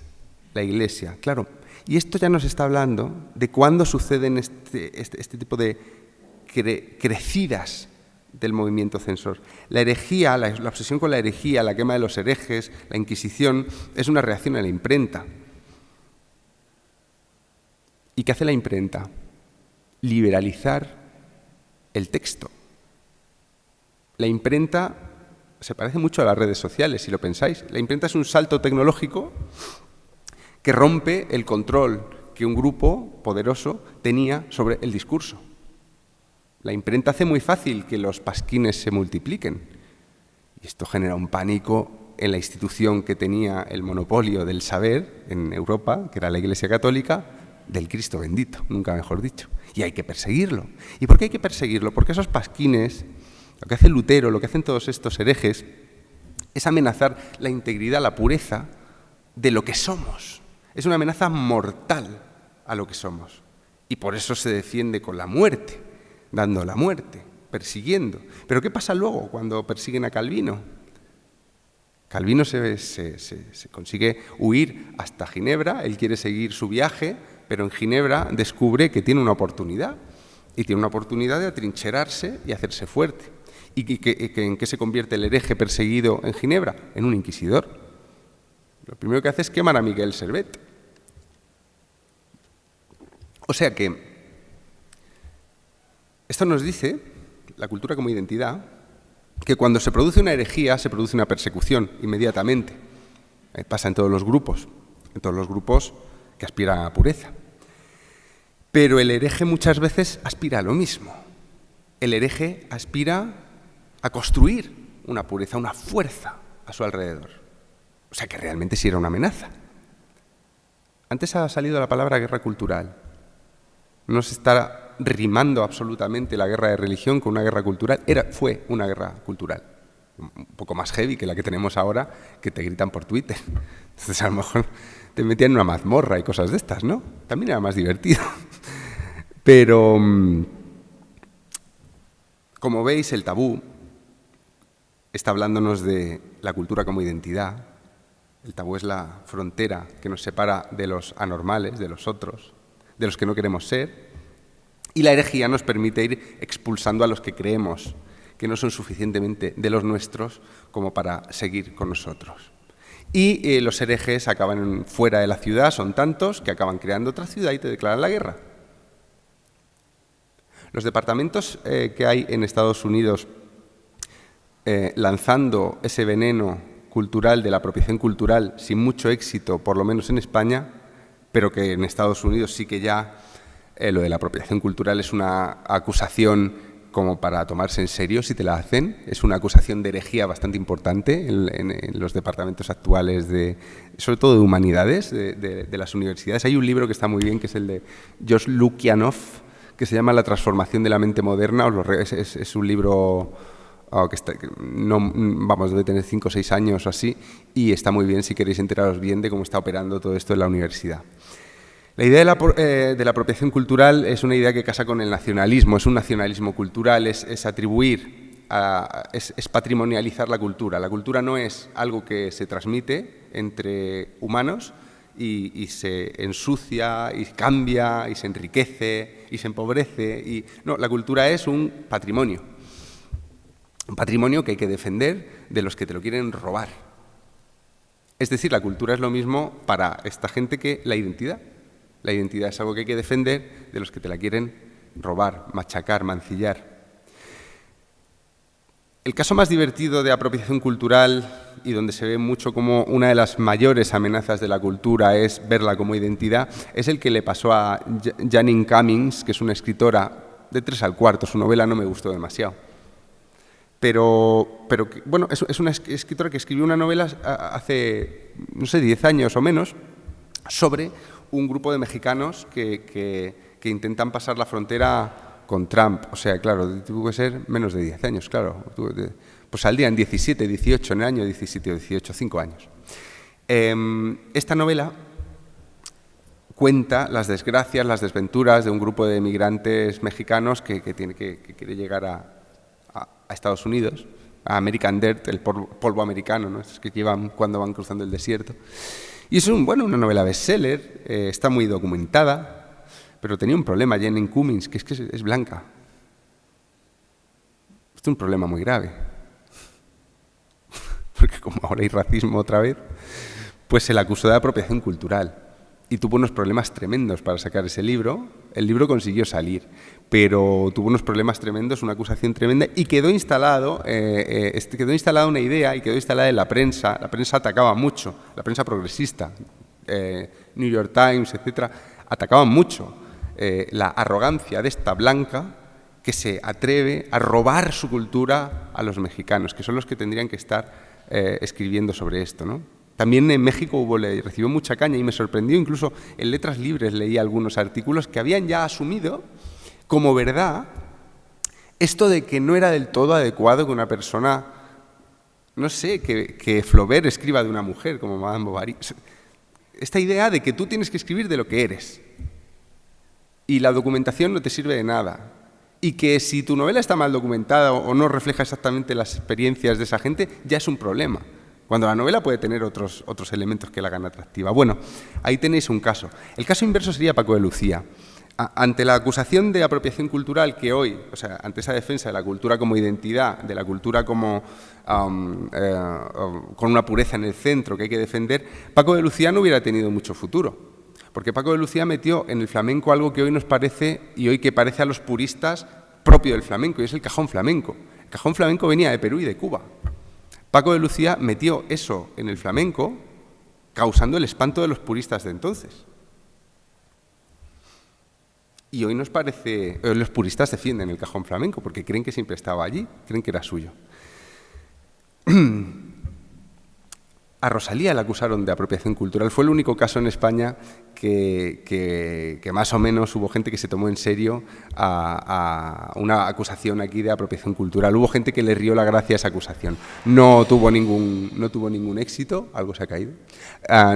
la Iglesia. Claro, y esto ya nos está hablando de cuándo suceden este tipo de crecidas del movimiento censor. La herejía, la obsesión con la herejía, la quema de los herejes, la Inquisición, es una reacción a la imprenta. ¿Y qué hace la imprenta? Liberalizar el texto. La imprenta se parece mucho a las redes sociales, si lo pensáis. La imprenta es un salto tecnológico que rompe el control que un grupo poderoso tenía sobre el discurso. La imprenta hace muy fácil que los pasquines se multipliquen. Y esto genera un pánico en la institución que tenía el monopolio del saber en Europa, que era la Iglesia Católica, del Cristo bendito, nunca mejor dicho. Y hay que perseguirlo. ¿Y por qué hay que perseguirlo? Porque esos pasquines, lo que hace Lutero, lo que hacen todos estos herejes, es amenazar la integridad, la pureza de lo que somos. Es una amenaza mortal a lo que somos. Y por eso se defiende con la muerte, dando la muerte, persiguiendo. Pero ¿qué pasa luego cuando persiguen a Calvino? Calvino se consigue huir hasta Ginebra, él quiere seguir su viaje, pero en Ginebra descubre que tiene una oportunidad, y tiene una oportunidad de atrincherarse y hacerse fuerte. ¿Y en qué se convierte el hereje perseguido en Ginebra? En un inquisidor. Lo primero que hace es quemar a Miguel Servet. O sea que esto nos dice, la cultura como identidad, que cuando se produce una herejía se produce una persecución inmediatamente. Pasa en todos los grupos que aspiran a la pureza. Pero el hereje muchas veces aspira a lo mismo. El hereje aspira a construir una pureza, una fuerza a su alrededor. O sea que realmente sí era una amenaza. Antes ha salido la palabra guerra cultural. No se está rimando absolutamente la guerra de religión con una guerra cultural. Fue una guerra cultural. Un poco más heavy que la que tenemos ahora, que te gritan por Twitter. Entonces a lo mejor te metían en una mazmorra y cosas de estas, ¿no? También era más divertido. Pero, como veis, el tabú está hablándonos de la cultura como identidad. El tabú es la frontera que nos separa de los anormales, de los otros, de los que no queremos ser. Y la herejía nos permite ir expulsando a los que creemos que no son suficientemente de los nuestros como para seguir con nosotros. Y los herejes acaban fuera de la ciudad, son tantos que acaban creando otra ciudad y te declaran la guerra. Los departamentos que hay en Estados Unidos lanzando ese veneno cultural de la apropiación cultural sin mucho éxito, por lo menos en España, pero que en Estados Unidos sí que ya lo de la apropiación cultural es una acusación como para tomarse en serio si te la hacen. Es una acusación de herejía bastante importante en los departamentos actuales, sobre todo de humanidades, de las universidades. Hay un libro que está muy bien, que es el de Josh Lukianoff, que se llama La transformación de la mente moderna. Es un libro debe tener 5 o 6 años o así, y está muy bien si queréis enteraros bien de cómo está operando todo esto en la universidad. La idea de la apropiación cultural es una idea que casa con el nacionalismo, es un nacionalismo cultural, es atribuir, es patrimonializar la cultura. La cultura no es algo que se transmite entre humanos y se ensucia, y cambia, y se enriquece, y se empobrece. No, la cultura es un patrimonio que hay que defender de los que te lo quieren robar. Es decir, la cultura es lo mismo para esta gente que la identidad. La identidad es algo que hay que defender de los que te la quieren robar, machacar, mancillar. El caso más divertido de apropiación cultural y donde se ve mucho como una de las mayores amenazas de la cultura es verla como identidad, es el que le pasó a Janine Cummings, que es una escritora de 3 al cuarto. Su novela no me gustó demasiado. Pero bueno, es una escritora que escribió una novela hace, no sé, 10 años o menos, sobre un grupo de mexicanos que intentan pasar la frontera con Trump. O sea, claro, tuvo que ser menos de 10 años, claro. Pues saldrían 17, 18, en el año 17 o 18, 5 años. Esta novela cuenta las desgracias, las desventuras de un grupo de migrantes mexicanos que quiere llegar a Estados Unidos, a American Dirt, el polvo americano, ¿no? Es que llevan cuando van cruzando el desierto. Y es una novela bestseller, está muy documentada, pero tenía un problema Janine Cummings, que es blanca. Esto es un problema muy grave. Porque como ahora hay racismo otra vez, pues se la acusó de apropiación cultural. Y tuvo unos problemas tremendos para sacar ese libro. El libro consiguió salir, pero tuvo unos problemas tremendos, una acusación tremenda, y quedó instalada una idea, y quedó instalada en la prensa. La prensa atacaba mucho, la prensa progresista, New York Times, etcétera, atacaban mucho la arrogancia de esta blanca que se atreve a robar su cultura a los mexicanos, que son los que tendrían que estar escribiendo sobre esto, ¿no? También en México recibió mucha caña y me sorprendió, incluso en Letras Libres leí algunos artículos que habían ya asumido como verdad esto de que no era del todo adecuado que una persona, no sé, que Flaubert escriba de una mujer como Madame Bovary. Esta idea de que tú tienes que escribir de lo que eres y la documentación no te sirve de nada. Y que si tu novela está mal documentada o no refleja exactamente las experiencias de esa gente, ya es un problema. Cuando la novela puede tener otros elementos que la hagan atractiva. Bueno, ahí tenéis un caso. El caso inverso sería Paco de Lucía. Ante la acusación de apropiación cultural que hoy, o sea, ante esa defensa de la cultura como identidad, de la cultura como con una pureza en el centro que hay que defender, Paco de Lucía no hubiera tenido mucho futuro. Porque Paco de Lucía metió en el flamenco algo que hoy nos parece, y hoy que parece a los puristas, propio del flamenco, y es el cajón flamenco. El cajón flamenco venía de Perú y de Cuba. Paco de Lucía metió eso en el flamenco, causando el espanto de los puristas de entonces. Y hoy nos parece, los puristas defienden el cajón flamenco porque creen que siempre estaba allí, creen que era suyo. A Rosalía la acusaron de apropiación cultural. Fue el único caso en España que más o menos hubo gente que se tomó en serio a una acusación aquí de apropiación cultural. Hubo gente que le rió la gracia a esa acusación. No tuvo ningún éxito, algo se ha caído.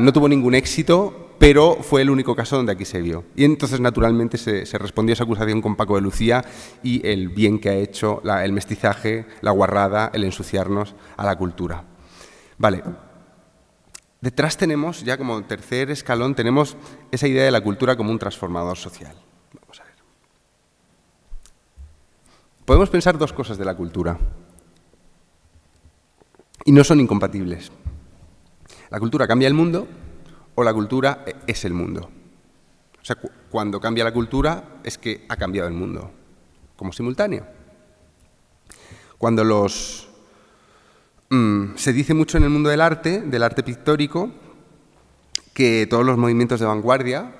No tuvo ningún éxito, pero fue el único caso donde aquí se vio. Y entonces, naturalmente, se respondió a esa acusación con Paco de Lucía y el bien que ha hecho, el mestizaje, la guarrada, el ensuciarnos a la cultura. Vale. Detrás tenemos, ya como tercer escalón, tenemos esa idea de la cultura como un transformador social. Vamos a ver. Podemos pensar dos cosas de la cultura y no son incompatibles. La cultura cambia el mundo o la cultura es el mundo. O sea, cuando cambia la cultura es que ha cambiado el mundo, como simultáneo. Cuando se dice mucho en el mundo del arte pictórico, que todos los movimientos de vanguardia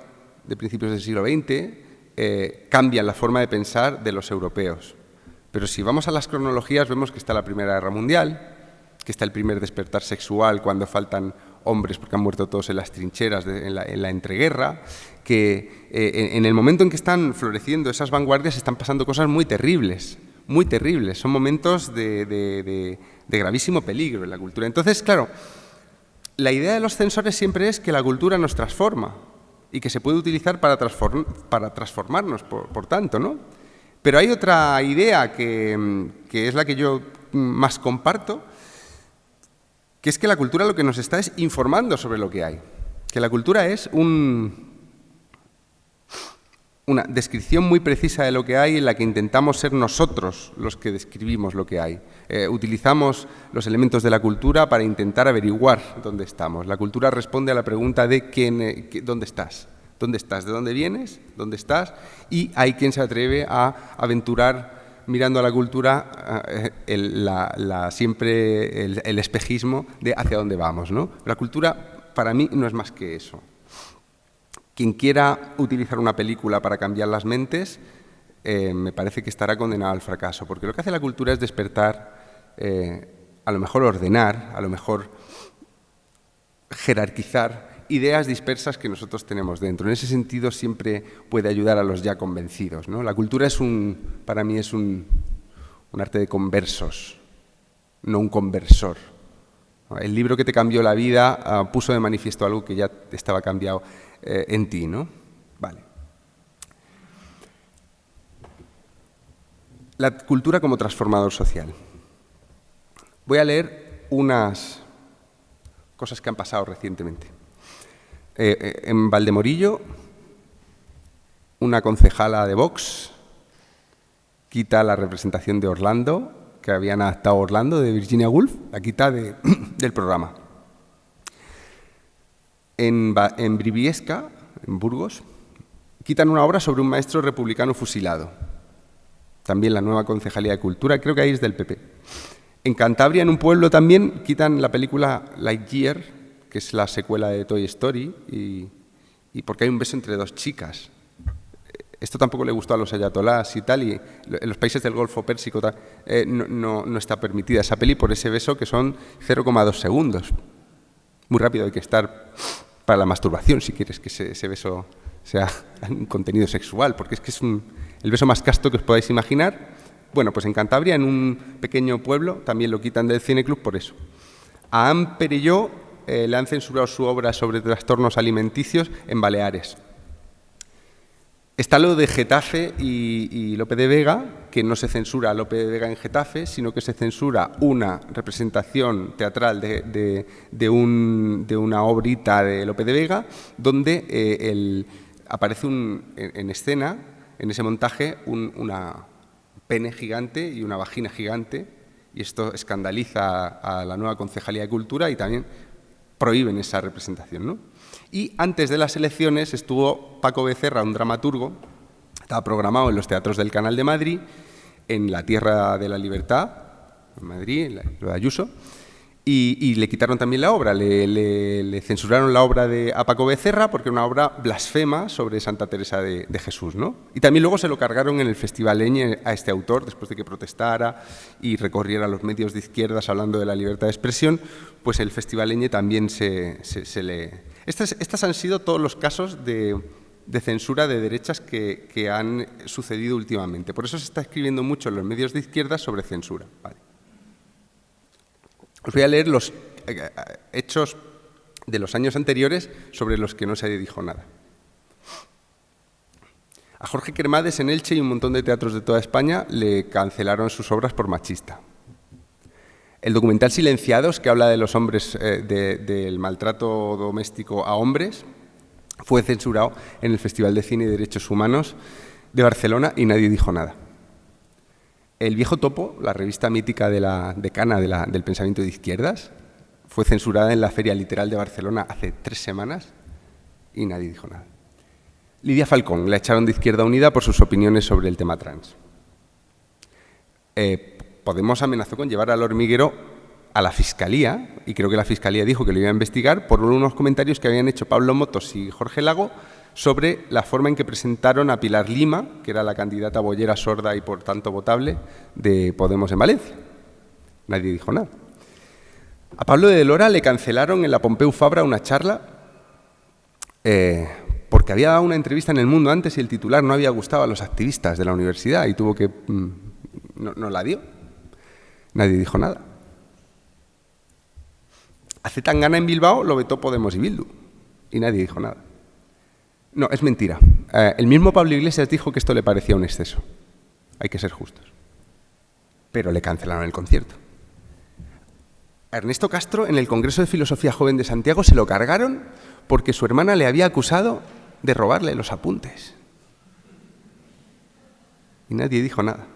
de principios del siglo XX cambian la forma de pensar de los europeos. Pero si vamos a las cronologías vemos que está la Primera Guerra Mundial, que está el primer despertar sexual cuando faltan hombres porque han muerto todos en las trincheras en la entreguerra, que en el momento en que están floreciendo esas vanguardias están pasando cosas muy terribles. Muy terribles, son momentos de gravísimo peligro en la cultura. Entonces, claro, la idea de los censores siempre es que la cultura nos transforma y que se puede utilizar para transformarnos, por tanto, ¿no? Pero hay otra idea que es la que yo más comparto, que es que la cultura lo que nos está es informando sobre lo que hay. Que la cultura es una descripción muy precisa de lo que hay en la que intentamos ser nosotros los que describimos lo que hay. Utilizamos los elementos de la cultura para intentar averiguar dónde estamos. La cultura responde a la pregunta de ¿dónde estás? ¿Dónde estás? ¿De dónde vienes? ¿Dónde estás? Y hay quien se atreve a aventurar, mirando a la cultura, siempre el espejismo de hacia dónde vamos, ¿no? La cultura, para mí, no es más que eso. Quien quiera utilizar una película para cambiar las mentes, me parece que estará condenado al fracaso, porque lo que hace la cultura es despertar, a lo mejor ordenar, a lo mejor jerarquizar ideas dispersas que nosotros tenemos dentro. En ese sentido siempre puede ayudar a los ya convencidos, ¿no? La cultura para mí es un arte de conversos, no un conversor. El libro que te cambió la vida puso de manifiesto algo que ya estaba cambiado en ti, ¿no? Vale. La cultura como transformador social. Voy a leer unas cosas que han pasado recientemente. En Valdemorillo, una concejala de Vox quita la representación de Orlando, que habían adaptado Orlando de Virginia Woolf, la quita del programa. En Briviesca, en Burgos, quitan una obra sobre un maestro republicano fusilado. También la nueva concejalía de cultura, creo que ahí es del PP. En Cantabria, en un pueblo también, quitan la película Lightyear, que es la secuela de Toy Story, y porque hay un beso entre dos chicas. Esto tampoco le gustó a los ayatolás y tal, y en los países del Golfo Pérsico no está permitida esa peli por ese beso que son 0,2 segundos. Muy rápido hay que estar para la masturbación, si quieres que ese beso sea un contenido sexual, porque es que es el beso más casto que os podáis imaginar. Bueno, pues en Cantabria, en un pequeño pueblo, también lo quitan del cineclub por eso. A Anne Perelló le han censurado su obra sobre trastornos alimenticios en Baleares. Está lo de Getafe y Lope de Vega, que no se censura a Lope de Vega en Getafe, sino que se censura una representación teatral de una obrita de Lope de Vega, donde aparece en escena, en ese montaje, una pene gigante y una vagina gigante, y esto escandaliza a la nueva Concejalía de Cultura y también prohíben esa representación, ¿no? Y antes de las elecciones estuvo Paco Becerra, un dramaturgo, estaba programado en los teatros del Canal de Madrid, en la Tierra de la Libertad, en Madrid, lo de Ayuso, y le quitaron también la obra, le censuraron la obra a Paco Becerra porque era una obra blasfema sobre Santa Teresa de Jesús, ¿no? Y también luego se lo cargaron en el Festival Eñe a este autor, después de que protestara y recorriera los medios de izquierdas hablando de la libertad de expresión, pues el Festival Eñe también se le... Estos han sido todos los casos de censura de derechas que han sucedido últimamente. Por eso se está escribiendo mucho en los medios de izquierda sobre censura. Vale. Os voy a leer los hechos de los años anteriores sobre los que no se dijo nada. A Jorge Cremades en Elche y un montón de teatros de toda España le cancelaron sus obras por machista. El documental Silenciados, que habla de los hombres, del maltrato doméstico a hombres, fue censurado en el Festival de Cine y Derechos Humanos de Barcelona y nadie dijo nada. El Viejo Topo, la revista mítica de la decana del pensamiento de izquierdas, fue censurada en la Feria Literal de Barcelona hace 3 semanas y nadie dijo nada. Lidia Falcón, la echaron de Izquierda Unida por sus opiniones sobre el tema trans. Podemos amenazó con llevar al hormiguero a la Fiscalía, y creo que la Fiscalía dijo que lo iba a investigar, por unos comentarios que habían hecho Pablo Motos y Jorge Lago sobre la forma en que presentaron a Pilar Lima, que era la candidata boyera sorda y por tanto votable de Podemos en Valencia. Nadie dijo nada. A Pablo de Lora le cancelaron en la Pompeu Fabra una charla porque había dado una entrevista en El Mundo antes y el titular no había gustado a los activistas de la universidad y tuvo que... no la dio. Nadie dijo nada. A Zetangana en Bilbao lo vetó Podemos y Bildu y nadie dijo nada. No, es mentira. El mismo Pablo Iglesias dijo que esto le parecía un exceso. Hay que ser justos. Pero le cancelaron el concierto. A Ernesto Castro, en el Congreso de Filosofía Joven de Santiago, se lo cargaron porque su hermana le había acusado de robarle los apuntes. Y nadie dijo nada.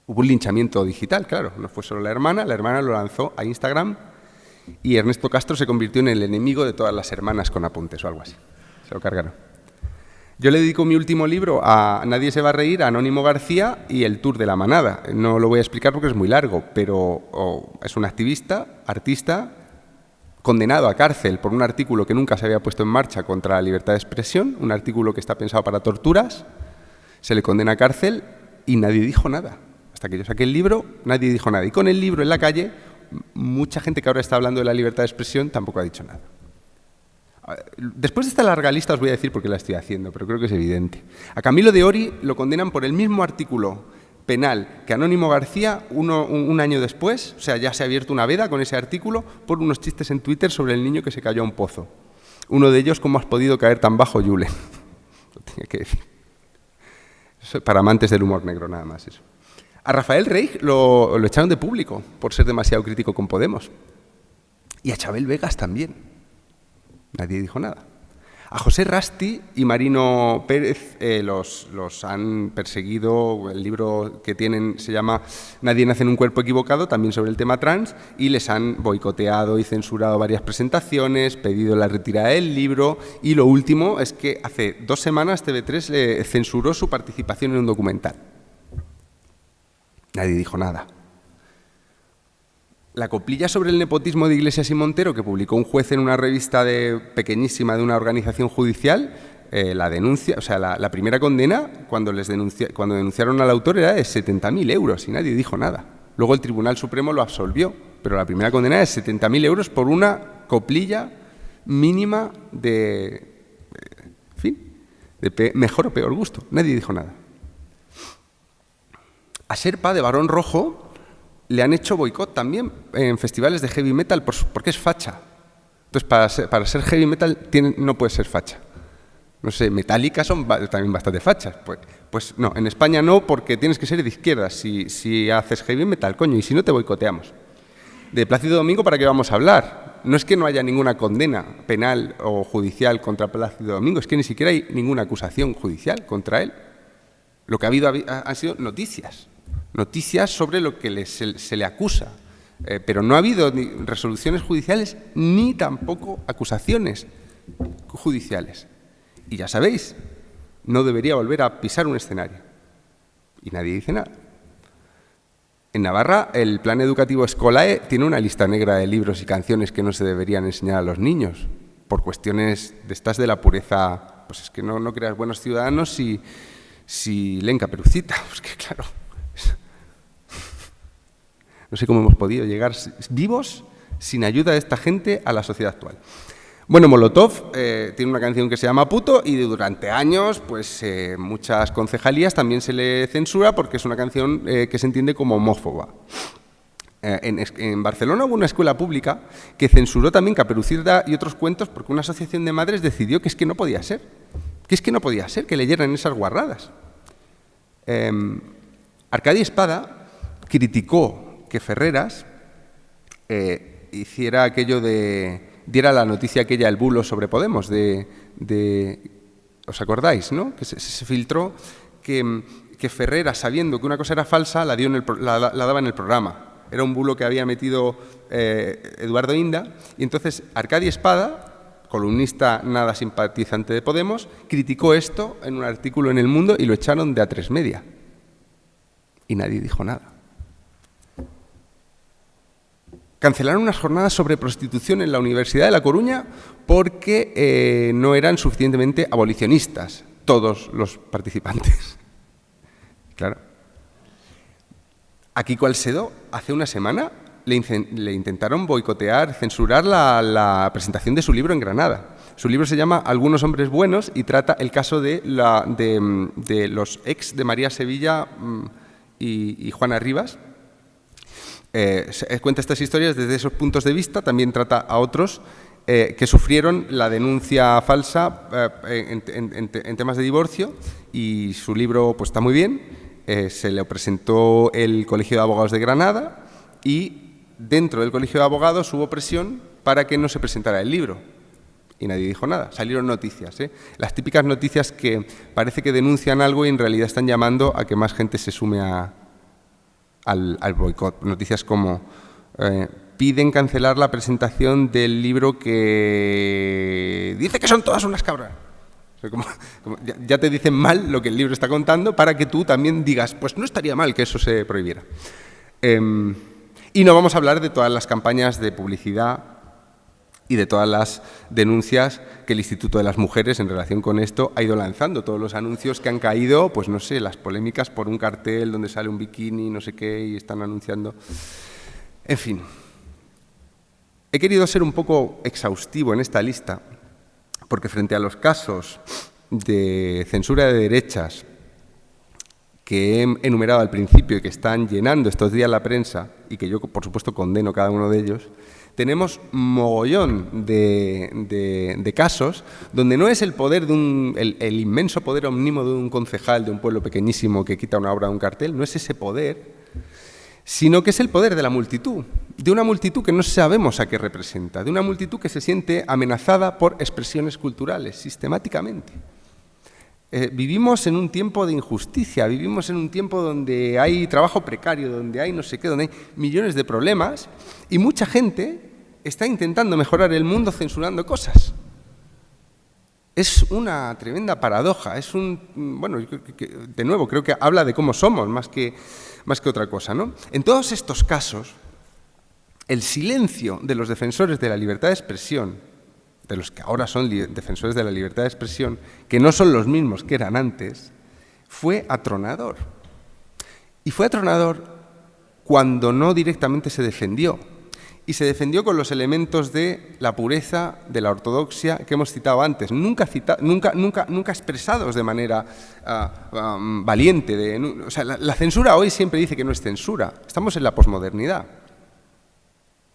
Hubo un linchamiento digital, claro. No fue solo la hermana lo lanzó a Instagram y Ernesto Castro se convirtió en el enemigo de todas las hermanas con apuntes o algo así. Se lo cargaron. Yo le dedico mi último libro a Nadie se va a reír, a Anónimo García y el Tour de la Manada. No lo voy a explicar porque es muy largo, pero es un activista, artista, condenado a cárcel por un artículo que nunca se había puesto en marcha contra la libertad de expresión, un artículo que está pensado para torturas, se le condena a cárcel y nadie dijo nada. Hasta que yo saqué el libro, nadie dijo nada. Y con el libro en la calle, mucha gente que ahora está hablando de la libertad de expresión tampoco ha dicho nada. Después de esta larga lista os voy a decir por qué la estoy haciendo, pero creo que es evidente. A Camilo de Ori lo condenan por el mismo artículo penal que Anónimo García un año después, o sea, ya se ha abierto una veda con ese artículo por unos chistes en Twitter sobre el niño que se cayó a un pozo. Uno de ellos, ¿cómo has podido caer tan bajo, Julen? Lo tenía que decir. Eso es para amantes del humor negro, nada más eso. A Rafael Rey lo echaron de Público por ser demasiado crítico con Podemos. Y a Chabel Vegas también. Nadie dijo nada. A José Rasti y Marino Pérez los han perseguido. El libro que tienen se llama Nadie nace en un cuerpo equivocado, también sobre el tema trans, y les han boicoteado y censurado varias presentaciones, pedido la retirada del libro, y lo último es que hace 2 semanas TV3 censuró su participación en un documental. Nadie dijo nada. La coplilla sobre el nepotismo de Iglesias y Montero, que publicó un juez en una revista pequeñísima de una organización judicial, la denuncia, o sea, la primera condena, cuando denunciaron al autor, era de 70.000 euros y nadie dijo nada. Luego el Tribunal Supremo lo absolvió, pero la primera condena es 70.000 euros por una coplilla mínima de mejor o peor gusto. Nadie dijo nada. A Sherpa, de Barón Rojo, le han hecho boicot también en festivales de heavy metal porque es facha. Entonces, para ser heavy metal no puede ser facha. no sé, Metallica son también bastante fachas. Pues no, en España no, porque tienes que ser de izquierdas si haces heavy metal, coño, y si no te boicoteamos. De Plácido Domingo, ¿para qué vamos a hablar? No es que no haya ninguna condena penal o judicial contra Plácido Domingo, es que ni siquiera hay ninguna acusación judicial contra él. Lo que ha habido han sido noticias sobre lo que se le acusa, pero no ha habido ni resoluciones judiciales ni tampoco acusaciones judiciales. Y ya sabéis, no debería volver a pisar un escenario. Y nadie dice nada. En Navarra, el Plan Educativo Escolae tiene una lista negra de libros y canciones que no se deberían enseñar a los niños, por cuestiones de estas de la pureza. Pues es que no creas buenos ciudadanos si leen Caperucita. Pues que claro, no sé cómo hemos podido llegar vivos sin ayuda de esta gente a la sociedad actual. Bueno, Molotov tiene una canción que se llama Puto y durante años pues muchas concejalías también se le censura porque es una canción que se entiende como homófoba. En Barcelona hubo una escuela pública que censuró también Caperucita y otros cuentos porque una asociación de madres decidió que es que no podía ser, que leyeran esas guarradas. Arcadio Espada criticó que Ferreras hiciera aquello diera la noticia aquella, el bulo sobre Podemos, ¿os acordáis, no? Que se filtró que Ferreras, sabiendo que una cosa era falsa, la daba en el programa. Era un bulo que había metido Eduardo Inda, y entonces Arcadio Espada, columnista nada simpatizante de Podemos, criticó esto en un artículo en El Mundo y lo echaron de A3 Media. Y nadie dijo nada. Cancelaron unas jornadas sobre prostitución en la Universidad de La Coruña porque no eran suficientemente abolicionistas todos los participantes. Claro. A Kiko Alsedo, hace una semana, le intentaron boicotear, censurar la presentación de su libro en Granada. Su libro se llama Algunos hombres buenos y trata el caso de los ex de María Sevilla y Juana Rivas. Cuenta estas historias desde esos puntos de vista, también trata a otros que sufrieron la denuncia falsa en temas de divorcio, y su libro pues está muy bien, se le presentó el Colegio de Abogados de Granada y dentro del Colegio de Abogados hubo presión para que no se presentara el libro y nadie dijo nada. Salieron noticias, las típicas noticias que parece que denuncian algo y en realidad están llamando a que más gente se sume al boicot. Noticias como piden cancelar la presentación del libro que dice que son todas unas cabras. O sea, ya te dicen mal lo que el libro está contando para que tú también digas, pues no estaría mal que eso se prohibiera. Y no vamos a hablar de todas las campañas de publicidad y de todas las denuncias que el Instituto de las Mujeres en relación con esto ha ido lanzando, todos los anuncios que han caído, pues no sé, las polémicas por un cartel donde sale un bikini, no sé qué, y están anunciando. En fin, he querido ser un poco exhaustivo en esta lista, porque frente a los casos de censura de derechas que he enumerado al principio y que están llenando estos días la prensa, y que yo, por supuesto, condeno cada uno de ellos, tenemos mogollón de casos donde no es el poder de el inmenso poder omnímodo de un concejal de un pueblo pequeñísimo que quita una obra de un cartel, no es ese poder, sino que es el poder de la multitud, de una multitud que no sabemos a qué representa, de una multitud que se siente amenazada por expresiones culturales sistemáticamente. Vivimos en un tiempo de injusticia, vivimos en un tiempo donde hay trabajo precario, donde hay no sé qué, donde hay millones de problemas y mucha gente está intentando mejorar el mundo censurando cosas. Es una tremenda paradoja, bueno, de nuevo, creo que habla de cómo somos más que otra cosa, ¿no? En todos estos casos, el silencio de los defensores de la libertad de expresión, de los que ahora son defensores de la libertad de expresión, que no son los mismos que eran antes, fue atronador. Y fue atronador cuando no directamente se defendió. Y se defendió con los elementos de la pureza, de la ortodoxia que hemos citado antes, nunca expresados de manera valiente. O sea, la censura hoy siempre dice que no es censura. Estamos en la posmodernidad.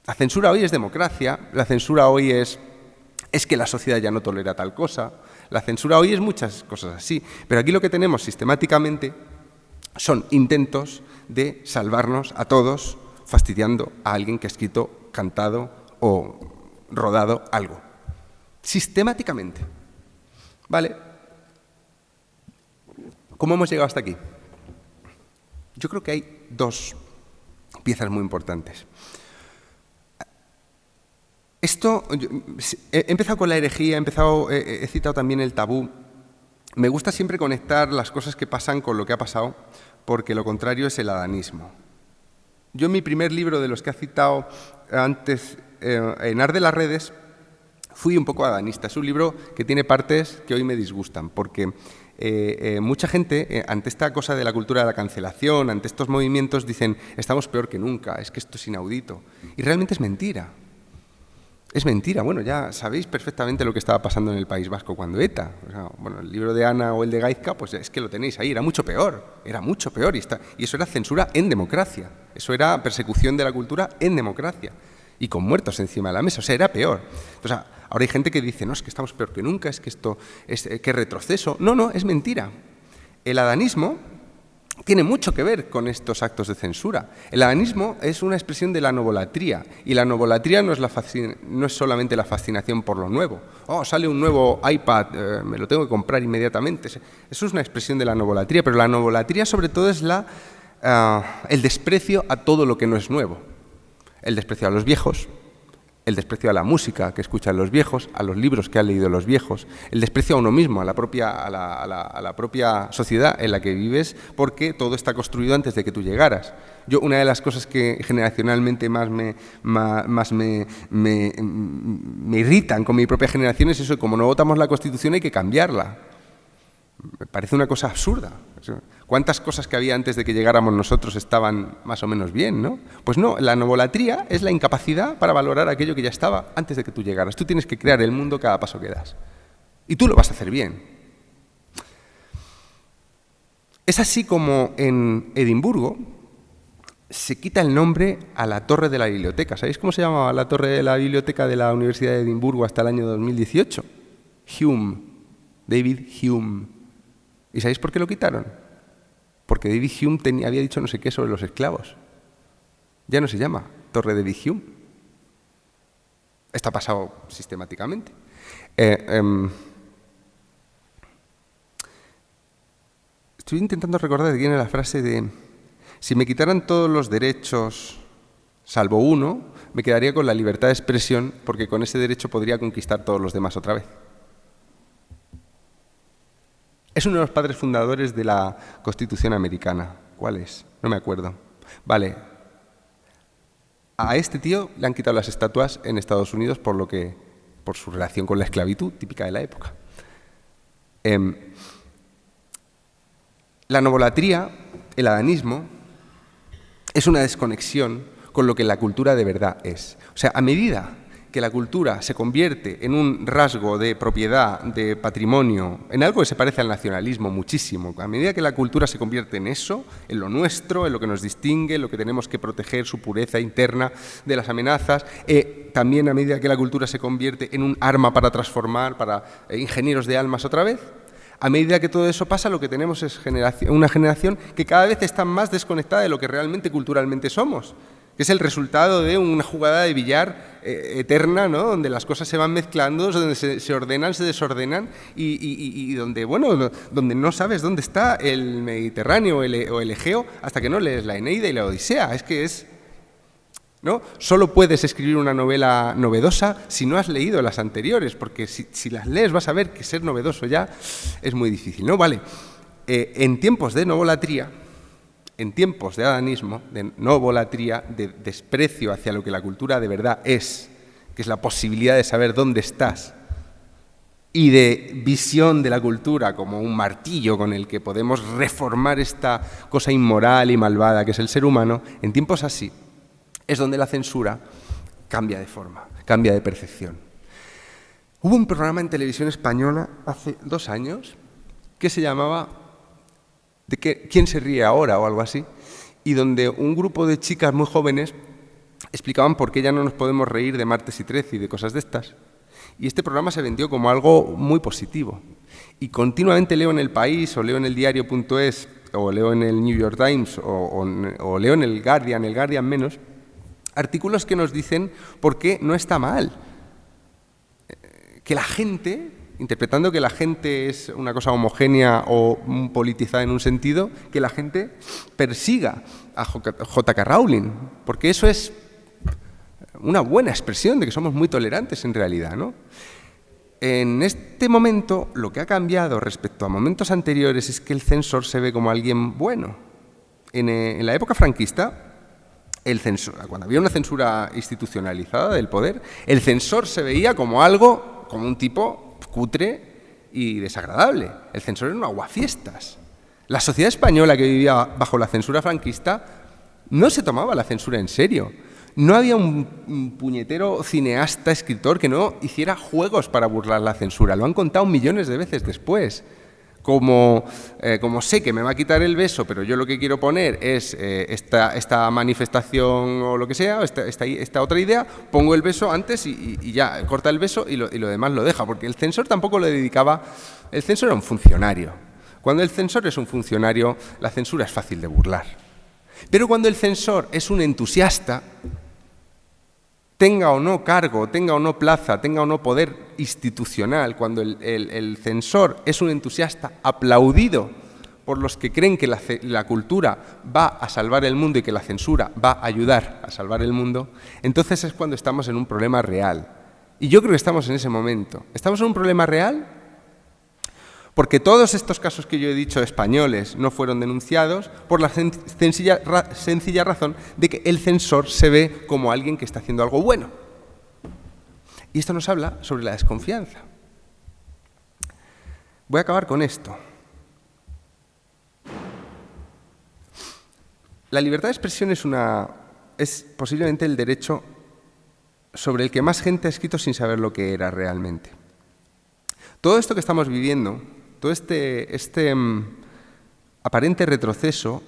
La censura hoy es democracia, la censura hoy es que la sociedad ya no tolera tal cosa, La censura hoy es muchas cosas así, pero aquí lo que tenemos sistemáticamente son intentos de salvarnos a todos fastidiando a alguien que ha escrito, cantado o rodado algo. Sistemáticamente. ¿Vale? ¿Cómo hemos llegado hasta aquí? Yo creo que hay dos piezas muy importantes. He empezado con la herejía, he citado también el tabú. Me gusta siempre conectar las cosas que pasan con lo que ha pasado, porque lo contrario es el adanismo. Yo en mi primer libro, de los que he citado antes, En Ar de las Redes, fui un poco adanista. Es un libro que tiene partes que hoy me disgustan, porque mucha gente, ante esta cosa de la cultura de la cancelación, ante estos movimientos, dicen, estamos peor que nunca, es que esto es inaudito. Y realmente es mentira. Es mentira. Bueno, ya sabéis perfectamente lo que estaba pasando en el País Vasco cuando ETA. O sea, bueno, el libro de Ana o el de Gaizka, pues es que lo tenéis ahí, era mucho peor. Y eso era censura en democracia. Eso era persecución de la cultura en democracia. Y con muertos encima de la mesa. O sea, era peor. O sea, ahora hay gente que dice, no, es que estamos peor que nunca, es que esto es que retroceso. No, es mentira. El adanismo tiene mucho que ver con estos actos de censura. El adanismo es una expresión de la novolatría, y la novolatría no es solamente la fascinación por lo nuevo. Oh, sale un nuevo iPad, me lo tengo que comprar inmediatamente. Eso es una expresión de la novolatría, pero la novolatría sobre todo es el desprecio a todo lo que no es nuevo. El desprecio a los viejos, el desprecio a la música que escuchan los viejos, a los libros que han leído los viejos, el desprecio a uno mismo, a la propia sociedad en la que vives, porque todo está construido antes de que tú llegaras. Una de las cosas que generacionalmente más me irritan con mi propia generación es eso, de como no votamos la Constitución hay que cambiarla. Me parece una cosa absurda. ¿Cuántas cosas que había antes de que llegáramos nosotros estaban más o menos bien, no? Pues no, la novolatría es la incapacidad para valorar aquello que ya estaba antes de que tú llegaras. Tú tienes que crear el mundo cada paso que das. Y tú lo vas a hacer bien. Es así como en Edimburgo se quita el nombre a la torre de la biblioteca. ¿Sabéis cómo se llamaba la torre de la biblioteca de la Universidad de Edimburgo hasta el año 2018? Hume. David Hume. ¿Y sabéis por qué lo quitaron? Porque David Hume había dicho no sé qué sobre los esclavos. Ya no se llama Torre David Hume. Esto ha pasado sistemáticamente. Estoy intentando recordar de quién es la frase de si me quitaran todos los derechos salvo uno, me quedaría con la libertad de expresión, porque con ese derecho podría conquistar todos los demás otra vez. Es uno de los padres fundadores de la Constitución americana. ¿Cuál es? No me acuerdo. Vale. A este tío le han quitado las estatuas en Estados Unidos por su relación con la esclavitud típica de la época. La novolatría, el adanismo, es una desconexión con lo que la cultura de verdad es. O sea, a medida que la cultura se convierte en un rasgo de propiedad, de patrimonio, en algo que se parece al nacionalismo muchísimo, a medida que la cultura se convierte en eso, en lo nuestro, en lo que nos distingue, en lo que tenemos que proteger, su pureza interna de las amenazas, también a medida que la cultura se convierte en un arma para transformar, para ingenieros de almas otra vez, a medida que todo eso pasa, lo que tenemos es una generación que cada vez está más desconectada de lo que realmente culturalmente somos, que es el resultado de una jugada de billar eterna, ¿no? Donde las cosas se van mezclando, donde se ordenan, se desordenan y donde, bueno, donde no sabes dónde está el Mediterráneo o el Egeo hasta que no lees la Eneida y la Odisea. Es que es, ¿no? Solo puedes escribir una novela novedosa si no has leído las anteriores, porque si las lees vas a ver que ser novedoso ya es muy difícil, ¿no? Vale, en tiempos de novolatría, en tiempos de adanismo, de novolatría, de desprecio hacia lo que la cultura de verdad es, que es la posibilidad de saber dónde estás, y de visión de la cultura como un martillo con el que podemos reformar esta cosa inmoral y malvada que es el ser humano, en tiempos así es donde la censura cambia de forma, cambia de percepción. Hubo un programa en televisión española hace 2 años que se llamaba ¿Quién se ríe ahora? O algo así, y donde un grupo de chicas muy jóvenes explicaban por qué ya no nos podemos reír de martes y 13 y de cosas de estas. Y este programa se vendió como algo muy positivo. Y continuamente leo en El País, o leo en el diario.es, o leo en el New York Times, o leo en el Guardian menos, artículos que nos dicen por qué no está mal. Que la gente, interpretando que la gente es una cosa homogénea o politizada en un sentido, que la gente persiga a J.K. Rowling, porque eso es una buena expresión de que somos muy tolerantes en realidad, ¿no? En este momento, lo que ha cambiado respecto a momentos anteriores es que el censor se ve como alguien bueno. En la época franquista, cuando había una censura institucionalizada del poder, el censor se veía como un tipo cutre y desagradable. El censor era un aguafiestas. La sociedad española que vivía bajo la censura franquista no se tomaba la censura en serio. No había un puñetero cineasta, escritor, que no hiciera juegos para burlar la censura. Lo han contado millones de veces después. Como sé que me va a quitar el beso, pero yo lo que quiero poner es esta manifestación o lo que sea, esta otra idea, pongo el beso antes y ya, corta el beso y lo demás lo deja, porque el censor tampoco lo dedicaba. El censor era un funcionario. Cuando el censor es un funcionario, la censura es fácil de burlar. Pero cuando el censor es un entusiasta, tenga o no cargo, tenga o no plaza, tenga o no poder institucional, cuando el censor es un entusiasta aplaudido por los que creen que la cultura va a salvar el mundo y que la censura va a ayudar a salvar el mundo, entonces es cuando estamos en un problema real. Y yo creo que estamos en ese momento. Estamos en un problema real porque todos estos casos que yo he dicho españoles no fueron denunciados por la sencilla razón de que el censor se ve como alguien que está haciendo algo bueno. Y esto nos habla sobre la desconfianza. Voy a acabar con esto. La libertad de expresión es posiblemente el derecho sobre el que más gente ha escrito sin saber lo que era realmente. Todo esto que estamos viviendo, todo este aparente retroceso,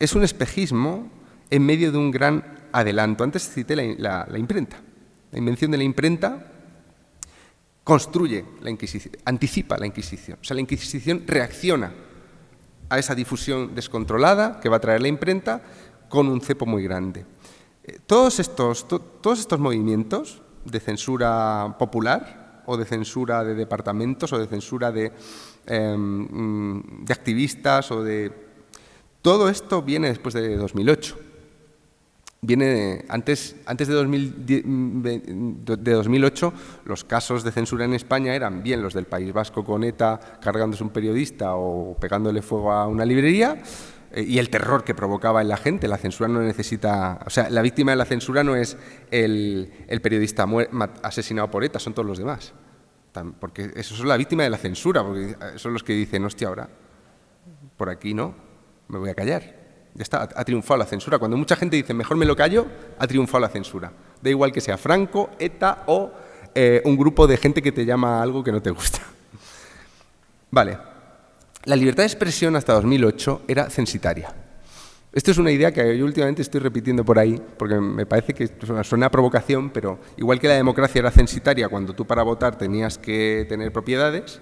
es un espejismo en medio de un gran adelanto. Antes cité la imprenta. La invención de la imprenta construye la Inquisición, anticipa la Inquisición. O sea, la Inquisición reacciona a esa difusión descontrolada que va a traer la imprenta con un cepo muy grande. Todos estos movimientos de censura popular o de censura de departamentos o de censura de activistas o de... Todo esto viene después de 2008. Viene antes de 2008, los casos de censura en España eran bien los del País Vasco con ETA cargándose un periodista o pegándole fuego a una librería, y el terror que provocaba en la gente. La censura no necesita... O sea, la víctima de la censura no es el periodista asesinado por ETA, son todos los demás. Porque esos son la víctima de la censura, porque son los que dicen, hostia, ahora, por aquí no, me voy a callar. Ya está, ha triunfado la censura. Cuando mucha gente dice, mejor me lo callo, ha triunfado la censura. Da igual que sea Franco, ETA o un grupo de gente que te llama a algo que no te gusta. Vale. La libertad de expresión hasta 2008 era censitaria. Esto es una idea que yo últimamente estoy repitiendo por ahí, porque me parece que suena a provocación, pero igual que la democracia era censitaria cuando tú para votar tenías que tener propiedades,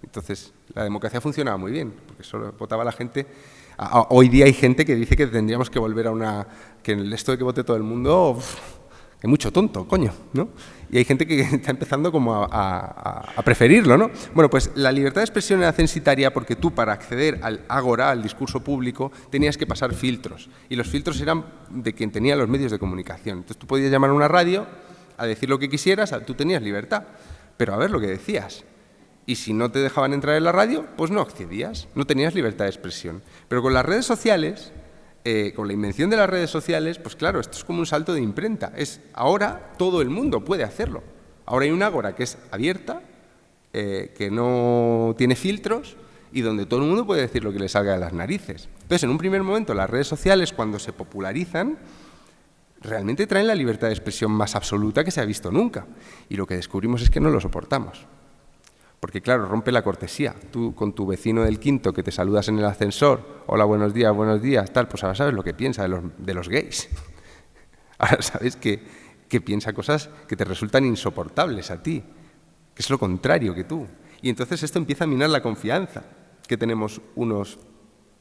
entonces la democracia funcionaba muy bien, porque solo votaba la gente. Hoy día hay gente que dice que tendríamos que volver a que esto de que vote todo el mundo, hay mucho tonto, coño, ¿no? Y hay gente que está empezando como a preferirlo, ¿no? Bueno, pues la libertad de expresión era censitaria porque tú para acceder al ágora, al discurso público, tenías que pasar filtros. Y los filtros eran de quien tenía los medios de comunicación. Entonces tú podías llamar a una radio a decir lo que quisieras, tú tenías libertad, pero a ver lo que decías. Y si no te dejaban entrar en la radio, pues no accedías, no tenías libertad de expresión. Pero con las redes sociales, con la invención de las redes sociales, pues claro, esto es como un salto de imprenta. Ahora todo el mundo puede hacerlo. Ahora hay una ágora que es abierta, que no tiene filtros y donde todo el mundo puede decir lo que le salga de las narices. Entonces, en un primer momento, las redes sociales, cuando se popularizan, realmente traen la libertad de expresión más absoluta que se ha visto nunca. Y lo que descubrimos es que no lo soportamos. Porque, claro, rompe la cortesía. Tú, con tu vecino del quinto que te saludas en el ascensor, hola, buenos días, tal, pues ahora sabes lo que piensa de los gays. Ahora sabes que piensa cosas que te resultan insoportables a ti, que es lo contrario que tú. Y entonces esto empieza a minar la confianza que tenemos unos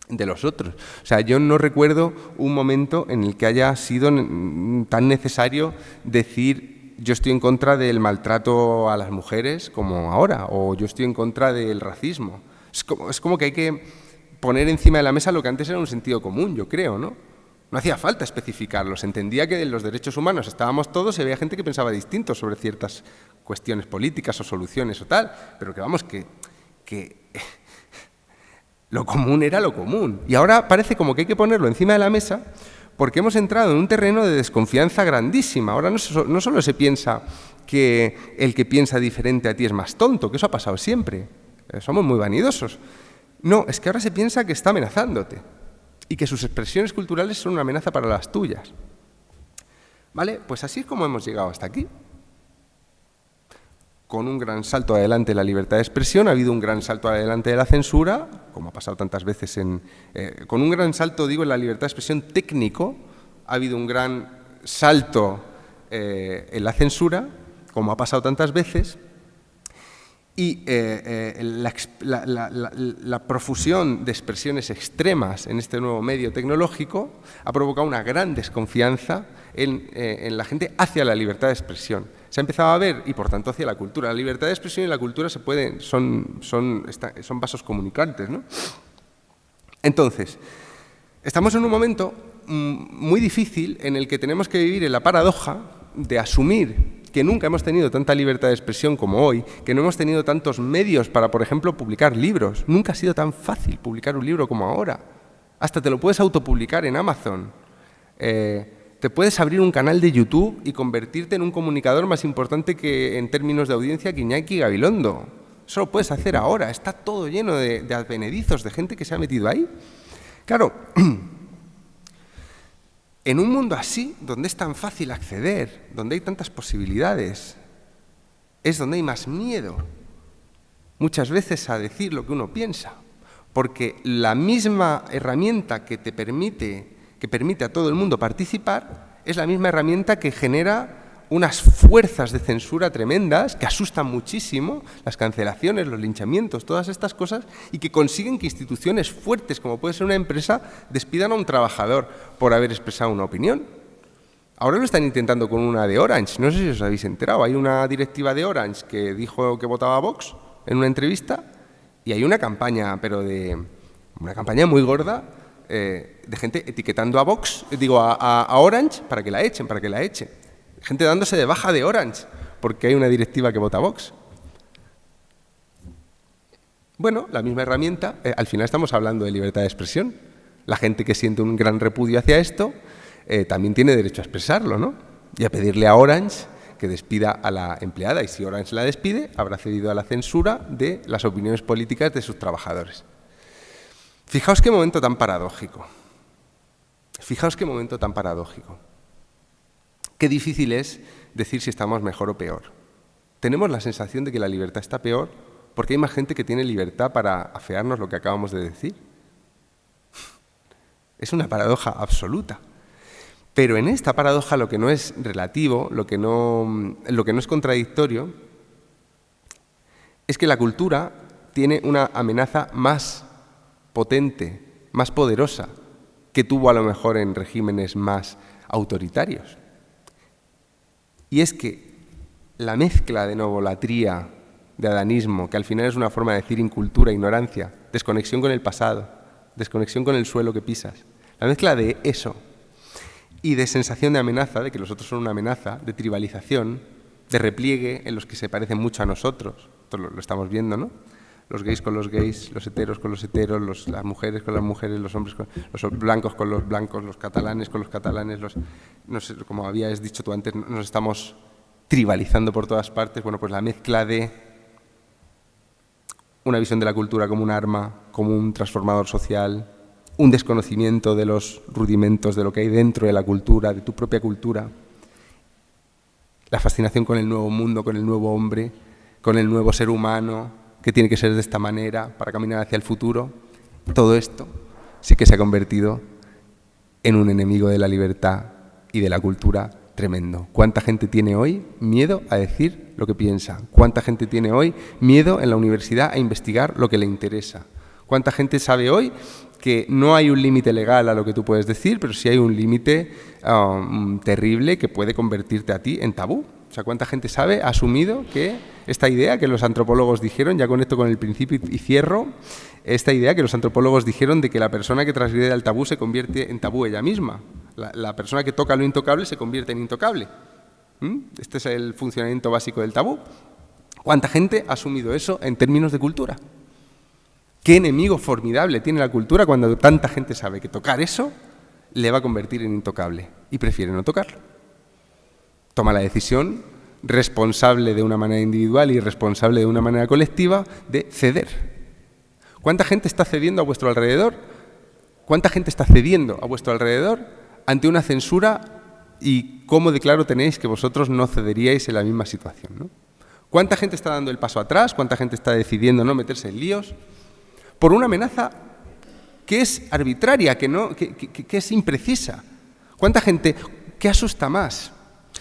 de los otros. O sea, yo no recuerdo un momento en el que haya sido tan necesario decir yo estoy en contra del maltrato a las mujeres como ahora, o yo estoy en contra del racismo. Es como que hay que poner encima de la mesa lo que antes era un sentido común, yo creo, ¿no? No hacía falta especificarlo, se entendía que en los derechos humanos estábamos todos y había gente que pensaba distinto sobre ciertas cuestiones políticas o soluciones o tal, pero que vamos, que lo común era lo común. Y ahora parece como que hay que ponerlo encima de la mesa porque hemos entrado en un terreno de desconfianza grandísima. Ahora no solo se piensa que el que piensa diferente a ti es más tonto, que eso ha pasado siempre, somos muy vanidosos. No, es que ahora se piensa que está amenazándote y que sus expresiones culturales son una amenaza para las tuyas. ¿Vale? Pues así es como hemos llegado hasta aquí. Con un gran salto adelante de la libertad de expresión, ha habido un gran salto adelante de la censura, como ha pasado tantas veces con un gran salto, digo, en la libertad de expresión técnico, ha habido un gran salto en la censura, como ha pasado tantas veces, y la profusión de expresiones extremas en este nuevo medio tecnológico ha provocado una gran desconfianza en la gente hacia la libertad de expresión. Se ha empezado a ver, y por tanto hacia la cultura. La libertad de expresión y la cultura son vasos comunicantes, ¿no? Entonces, estamos en un momento muy difícil en el que tenemos que vivir en la paradoja de asumir que nunca hemos tenido tanta libertad de expresión como hoy, que no hemos tenido tantos medios para, por ejemplo, publicar libros. Nunca ha sido tan fácil publicar un libro como ahora. Hasta te lo puedes autopublicar en Amazon. Te puedes abrir un canal de YouTube y convertirte en un comunicador más importante que en términos de audiencia que Iñaki Gabilondo. Eso lo puedes hacer ahora. Está todo lleno de advenedizos, de gente que se ha metido ahí. Claro, en un mundo así, donde es tan fácil acceder, donde hay tantas posibilidades, es donde hay más miedo, muchas veces, a decir lo que uno piensa, porque la misma herramienta que permite a todo el mundo participar es la misma herramienta que genera unas fuerzas de censura tremendas que asustan muchísimo, las cancelaciones, los linchamientos, todas estas cosas, y que consiguen que instituciones fuertes, como puede ser una empresa, despidan a un trabajador por haber expresado una opinión. Ahora lo están intentando con una de Orange, no sé si os habéis enterado, hay una directiva de Orange que dijo que votaba a Vox en una entrevista, y hay una campaña, una campaña muy gorda, de gente etiquetando a Vox, a Orange para que la echen. Gente dándose de baja de Orange porque hay una directiva que vota a Vox. Bueno, la misma herramienta, al final estamos hablando de libertad de expresión. La gente que siente un gran repudio hacia esto también tiene derecho a expresarlo, ¿no? Y a pedirle a Orange que despida a la empleada. Y si Orange la despide, habrá cedido a la censura de las opiniones políticas de sus trabajadores. Fijaos qué momento tan paradójico. Qué difícil es decir si estamos mejor o peor. Tenemos la sensación de que la libertad está peor porque hay más gente que tiene libertad para afearnos lo que acabamos de decir. Es una paradoja absoluta. Pero en esta paradoja lo que no es relativo, lo que no es contradictorio, es que la cultura tiene una amenaza más potente, más poderosa, que tuvo a lo mejor en regímenes más autoritarios. Y es que la mezcla de novolatría, de adanismo, que al final es una forma de decir incultura, ignorancia, desconexión con el pasado, desconexión con el suelo que pisas, la mezcla de eso y de sensación de amenaza, de que los otros son una amenaza, de tribalización, de repliegue en los que se parecen mucho a nosotros, esto lo estamos viendo, ¿no? Los gays con los gays, los heteros con los heteros, las mujeres con las mujeres, los hombres con los blancos con los blancos, los catalanes con los catalanes, no sé, como habías dicho tú antes, nos estamos tribalizando por todas partes. Bueno, pues la mezcla de una visión de la cultura como un arma, como un transformador social, un desconocimiento de los rudimentos de lo que hay dentro de la cultura, de tu propia cultura, la fascinación con el nuevo mundo, con el nuevo hombre, con el nuevo ser humano, que tiene que ser de esta manera para caminar hacia el futuro. Todo esto sí que se ha convertido en un enemigo de la libertad y de la cultura tremendo. ¿Cuánta gente tiene hoy miedo a decir lo que piensa? ¿Cuánta gente tiene hoy miedo en la universidad a investigar lo que le interesa? ¿Cuánta gente sabe hoy que no hay un límite legal a lo que tú puedes decir, pero sí hay un límite terrible que puede convertirte a ti en tabú? O sea, ¿cuánta gente sabe, ha asumido que esta idea que los antropólogos dijeron, ya conecto con el principio y cierro, esta idea que los antropólogos dijeron de que la persona que transgrede el tabú se convierte en tabú ella misma? La persona que toca lo intocable se convierte en intocable. Este es el funcionamiento básico del tabú. ¿Cuánta gente ha asumido eso en términos de cultura? ¿Qué enemigo formidable tiene la cultura cuando tanta gente sabe que tocar eso le va a convertir en intocable y prefiere no tocarlo? Toma la decisión, responsable de una manera individual y responsable de una manera colectiva, de ceder. ¿Cuánta gente está cediendo a vuestro alrededor? ¿Cuánta gente está cediendo a vuestro alrededor ante una censura y cómo de claro tenéis que vosotros no cederíais en la misma situación, ¿no? ¿Cuánta gente está dando el paso atrás? ¿Cuánta gente está decidiendo no meterse en líos por una amenaza que es arbitraria, que es imprecisa? ¿Cuánta gente? ¿Qué asusta más?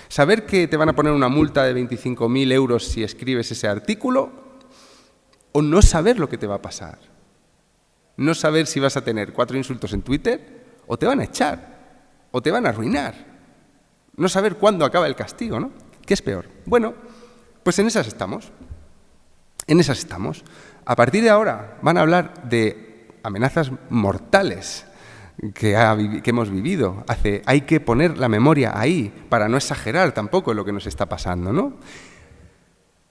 ¿Saber que te van a poner una multa de 25.000 euros si escribes ese artículo? ¿O no saber lo que te va a pasar? No saber si vas a tener 4 insultos en Twitter, o te van a echar, o te van a arruinar. No saber cuándo acaba el castigo, ¿no? ¿Qué es peor? Bueno, pues en esas estamos. En esas estamos. A partir de ahora van a hablar de amenazas mortales que hemos vivido. Hay que poner la memoria ahí para no exagerar tampoco en lo que nos está pasando, ¿no?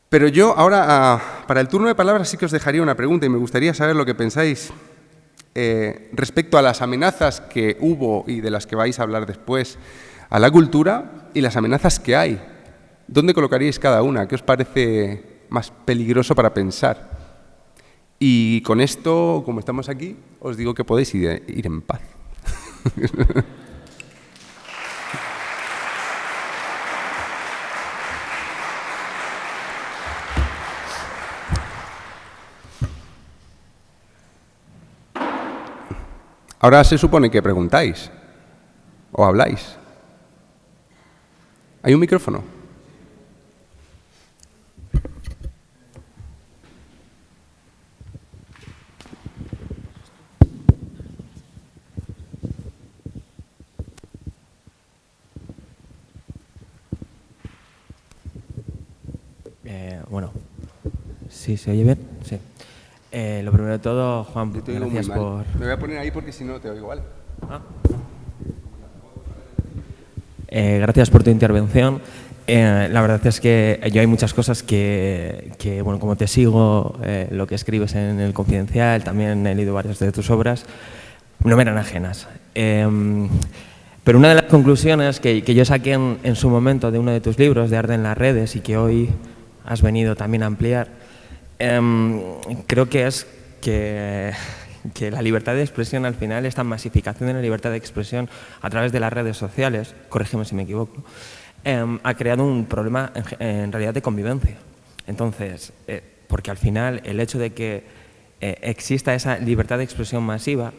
Pero yo ahora, para el turno de palabras, sí que os dejaría una pregunta y me gustaría saber lo que pensáis respecto a las amenazas que hubo y de las que vais a hablar después a la cultura y las amenazas que hay. ¿Dónde colocaríais cada una? ¿Qué os parece más peligroso para pensar? Y con esto, como estamos aquí, os digo que podéis ir en paz. Ahora se supone que preguntáis o habláis. ¿Hay un micrófono? Bueno, ¿sí se oye bien? Sí. Lo primero de todo, Juan, gracias por... Me voy a poner ahí porque si no te oigo, ¿vale? Gracias por tu intervención. La verdad es que yo hay muchas cosas que bueno, como te sigo, lo que escribes en El Confidencial, también he leído varias de tus obras, no me eran ajenas. Pero una de las conclusiones que yo saqué en su momento de uno de tus libros, de Arde en las redes, y que hoy has venido también a ampliar, creo que es que la libertad de expresión al final, esta masificación de la libertad de expresión a través de las redes sociales, corrígeme si me equivoco, ha creado un problema en realidad de convivencia. Entonces, porque al final el hecho de que exista esa libertad de expresión masiva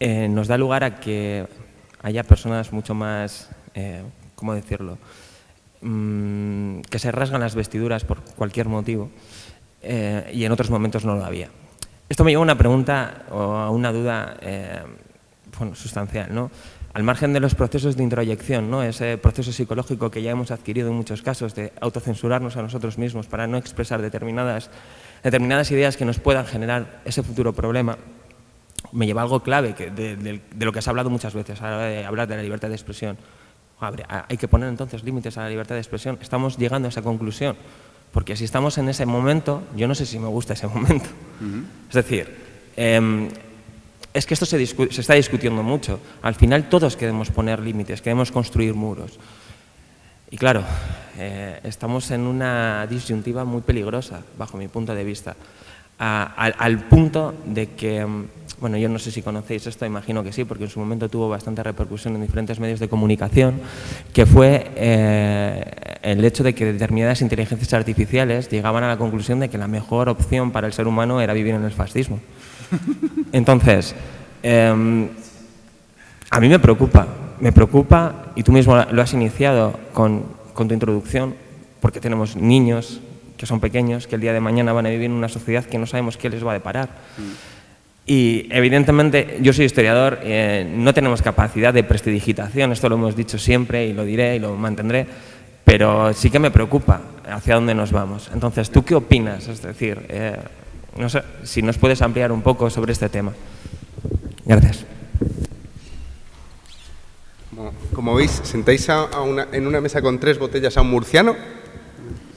nos da lugar a que haya personas mucho más, ¿cómo decirlo?, que se rasgan las vestiduras por cualquier motivo y en otros momentos no lo había. Esto me lleva a una pregunta o a una duda bueno, sustancial, ¿no? Al margen de los procesos de introyección, ¿no? Ese proceso psicológico que ya hemos adquirido en muchos casos de autocensurarnos a nosotros mismos para no expresar determinadas ideas que nos puedan generar ese futuro problema, me lleva a algo clave de lo que has hablado muchas veces, a la hora de hablar de la libertad de expresión. Hay que poner entonces límites a la libertad de expresión. Estamos llegando a esa conclusión, porque si estamos en ese momento, yo no sé si me gusta ese momento. Es decir, es que esto se está discutiendo mucho. Al final todos queremos poner límites, queremos construir muros. Y claro, estamos en una disyuntiva muy peligrosa, bajo mi punto de vista, al punto de que, bueno, yo no sé si conocéis esto, imagino que sí, porque en su momento tuvo bastante repercusión en diferentes medios de comunicación, que fue el hecho de que determinadas inteligencias artificiales llegaban a la conclusión de que la mejor opción para el ser humano era vivir en el fascismo. Entonces, a mí me preocupa, me preocupa, y tú mismo lo has iniciado con tu introducción, porque tenemos niños que son pequeños, que el día de mañana van a vivir en una sociedad que no sabemos qué les va a deparar. Y evidentemente, yo soy historiador, no tenemos capacidad de prestidigitación, esto lo hemos dicho siempre y lo diré y lo mantendré, pero sí que me preocupa hacia dónde nos vamos. Entonces, ¿tú qué opinas? Es decir, no sé si nos puedes ampliar un poco sobre este tema. Gracias. Como veis, sentáis en una mesa con 3 botellas a un murciano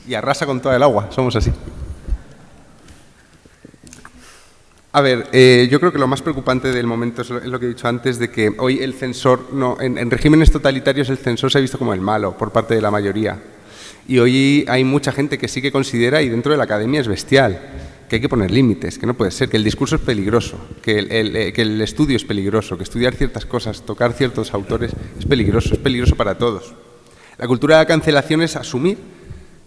y arrasa con toda el agua. Somos así. A ver, yo creo que lo más preocupante del momento es lo que he dicho antes, de que hoy el censor, en regímenes totalitarios el censor se ha visto como el malo por parte de la mayoría. Y hoy hay mucha gente que sí que considera, y dentro de la academia es bestial, que hay que poner límites, que no puede ser, que el discurso es peligroso, que el estudio es peligroso, que estudiar ciertas cosas, tocar ciertos autores es peligroso para todos. La cultura de la cancelación es asumir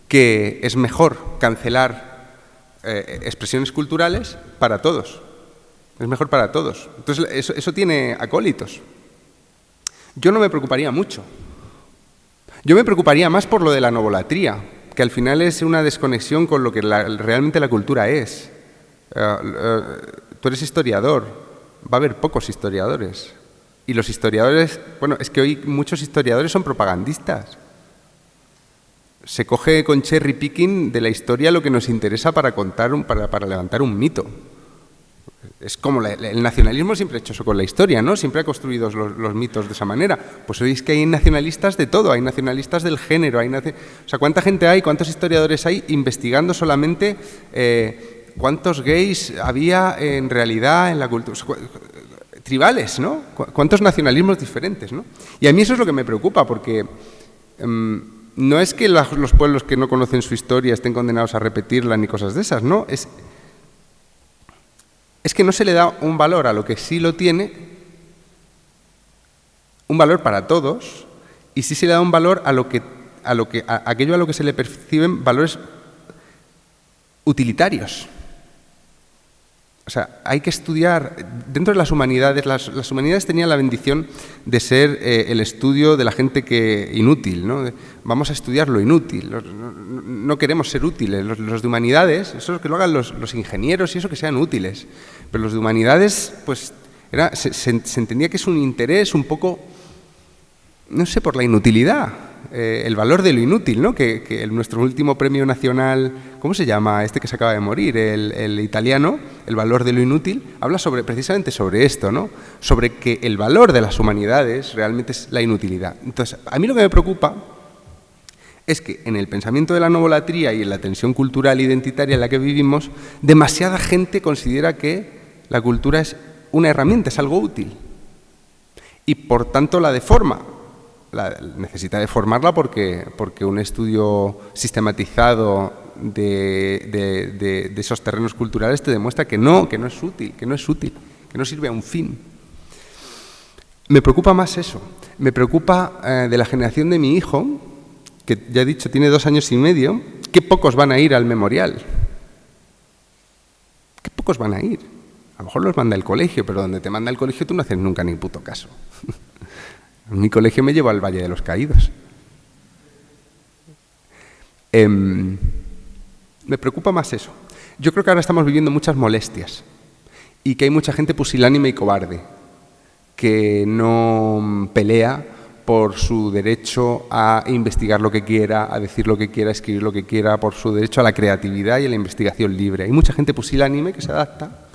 que es mejor cancelar expresiones culturales para todos. Es mejor para todos. Entonces, eso tiene acólitos. Yo no me preocuparía mucho. Yo me preocuparía más por lo de la novolatría, que al final es una desconexión con lo que realmente la cultura es. Tú eres historiador, va a haber pocos historiadores. Y los historiadores, bueno, es que hoy muchos historiadores son propagandistas. Se coge con cherry picking de la historia lo que nos interesa para contar, para levantar un mito. Es como el nacionalismo siempre ha hecho eso con la historia, ¿no? Siempre ha construido los mitos de esa manera. Pues hoy es que hay nacionalistas de todo, hay nacionalistas del género, o sea, ¿cuánta gente hay, cuántos historiadores hay investigando solamente cuántos gays había en realidad en la cultura? Tribales, ¿no? ¿Cuántos nacionalismos diferentes, ¿no? Y a mí eso es lo que me preocupa, porque no es que los pueblos que no conocen su historia estén condenados a repetirla ni cosas de esas, ¿no? Es que no se le da un valor a lo que sí lo tiene, un valor para todos, y sí se le da un valor a aquello a lo que se le perciben valores utilitarios. O sea, hay que estudiar, dentro de las humanidades, las humanidades tenían la bendición de ser el estudio de la gente inútil, ¿no? Vamos a estudiar lo inútil, no queremos ser útiles. Los de humanidades, eso es que lo hagan los ingenieros y eso, que sean útiles. Pero los de humanidades, pues, se entendía que es un interés un poco, no sé, por la inutilidad. El valor de lo inútil, ¿no? Que nuestro último premio nacional, ¿cómo se llama? Este que se acaba de morir, el italiano, el valor de lo inútil, habla precisamente sobre esto, ¿no? Sobre que el valor de las humanidades realmente es la inutilidad. Entonces, a mí lo que me preocupa es que en el pensamiento de la novolatría y en la tensión cultural identitaria en la que vivimos, demasiada gente considera que la cultura es una herramienta, es algo útil. Y por tanto la deforma. Necesita deformarla porque un estudio sistematizado de esos terrenos culturales te demuestra que no es útil, que no sirve a un fin. Me preocupa más eso. Me preocupa de la generación de mi hijo, que ya he dicho tiene 2 años y medio, qué pocos van a ir al memorial. ¿Qué pocos van a ir? A lo mejor los manda el colegio, pero donde te manda el colegio tú no haces nunca ni puto caso. En mi colegio me llevó al Valle de los Caídos. Me preocupa más eso. Yo creo que ahora estamos viviendo muchas molestias y que hay mucha gente pusilánime y cobarde que no pelea por su derecho a investigar lo que quiera, a decir lo que quiera, a escribir lo que quiera, por su derecho a la creatividad y a la investigación libre. Hay mucha gente pusilánime que se adapta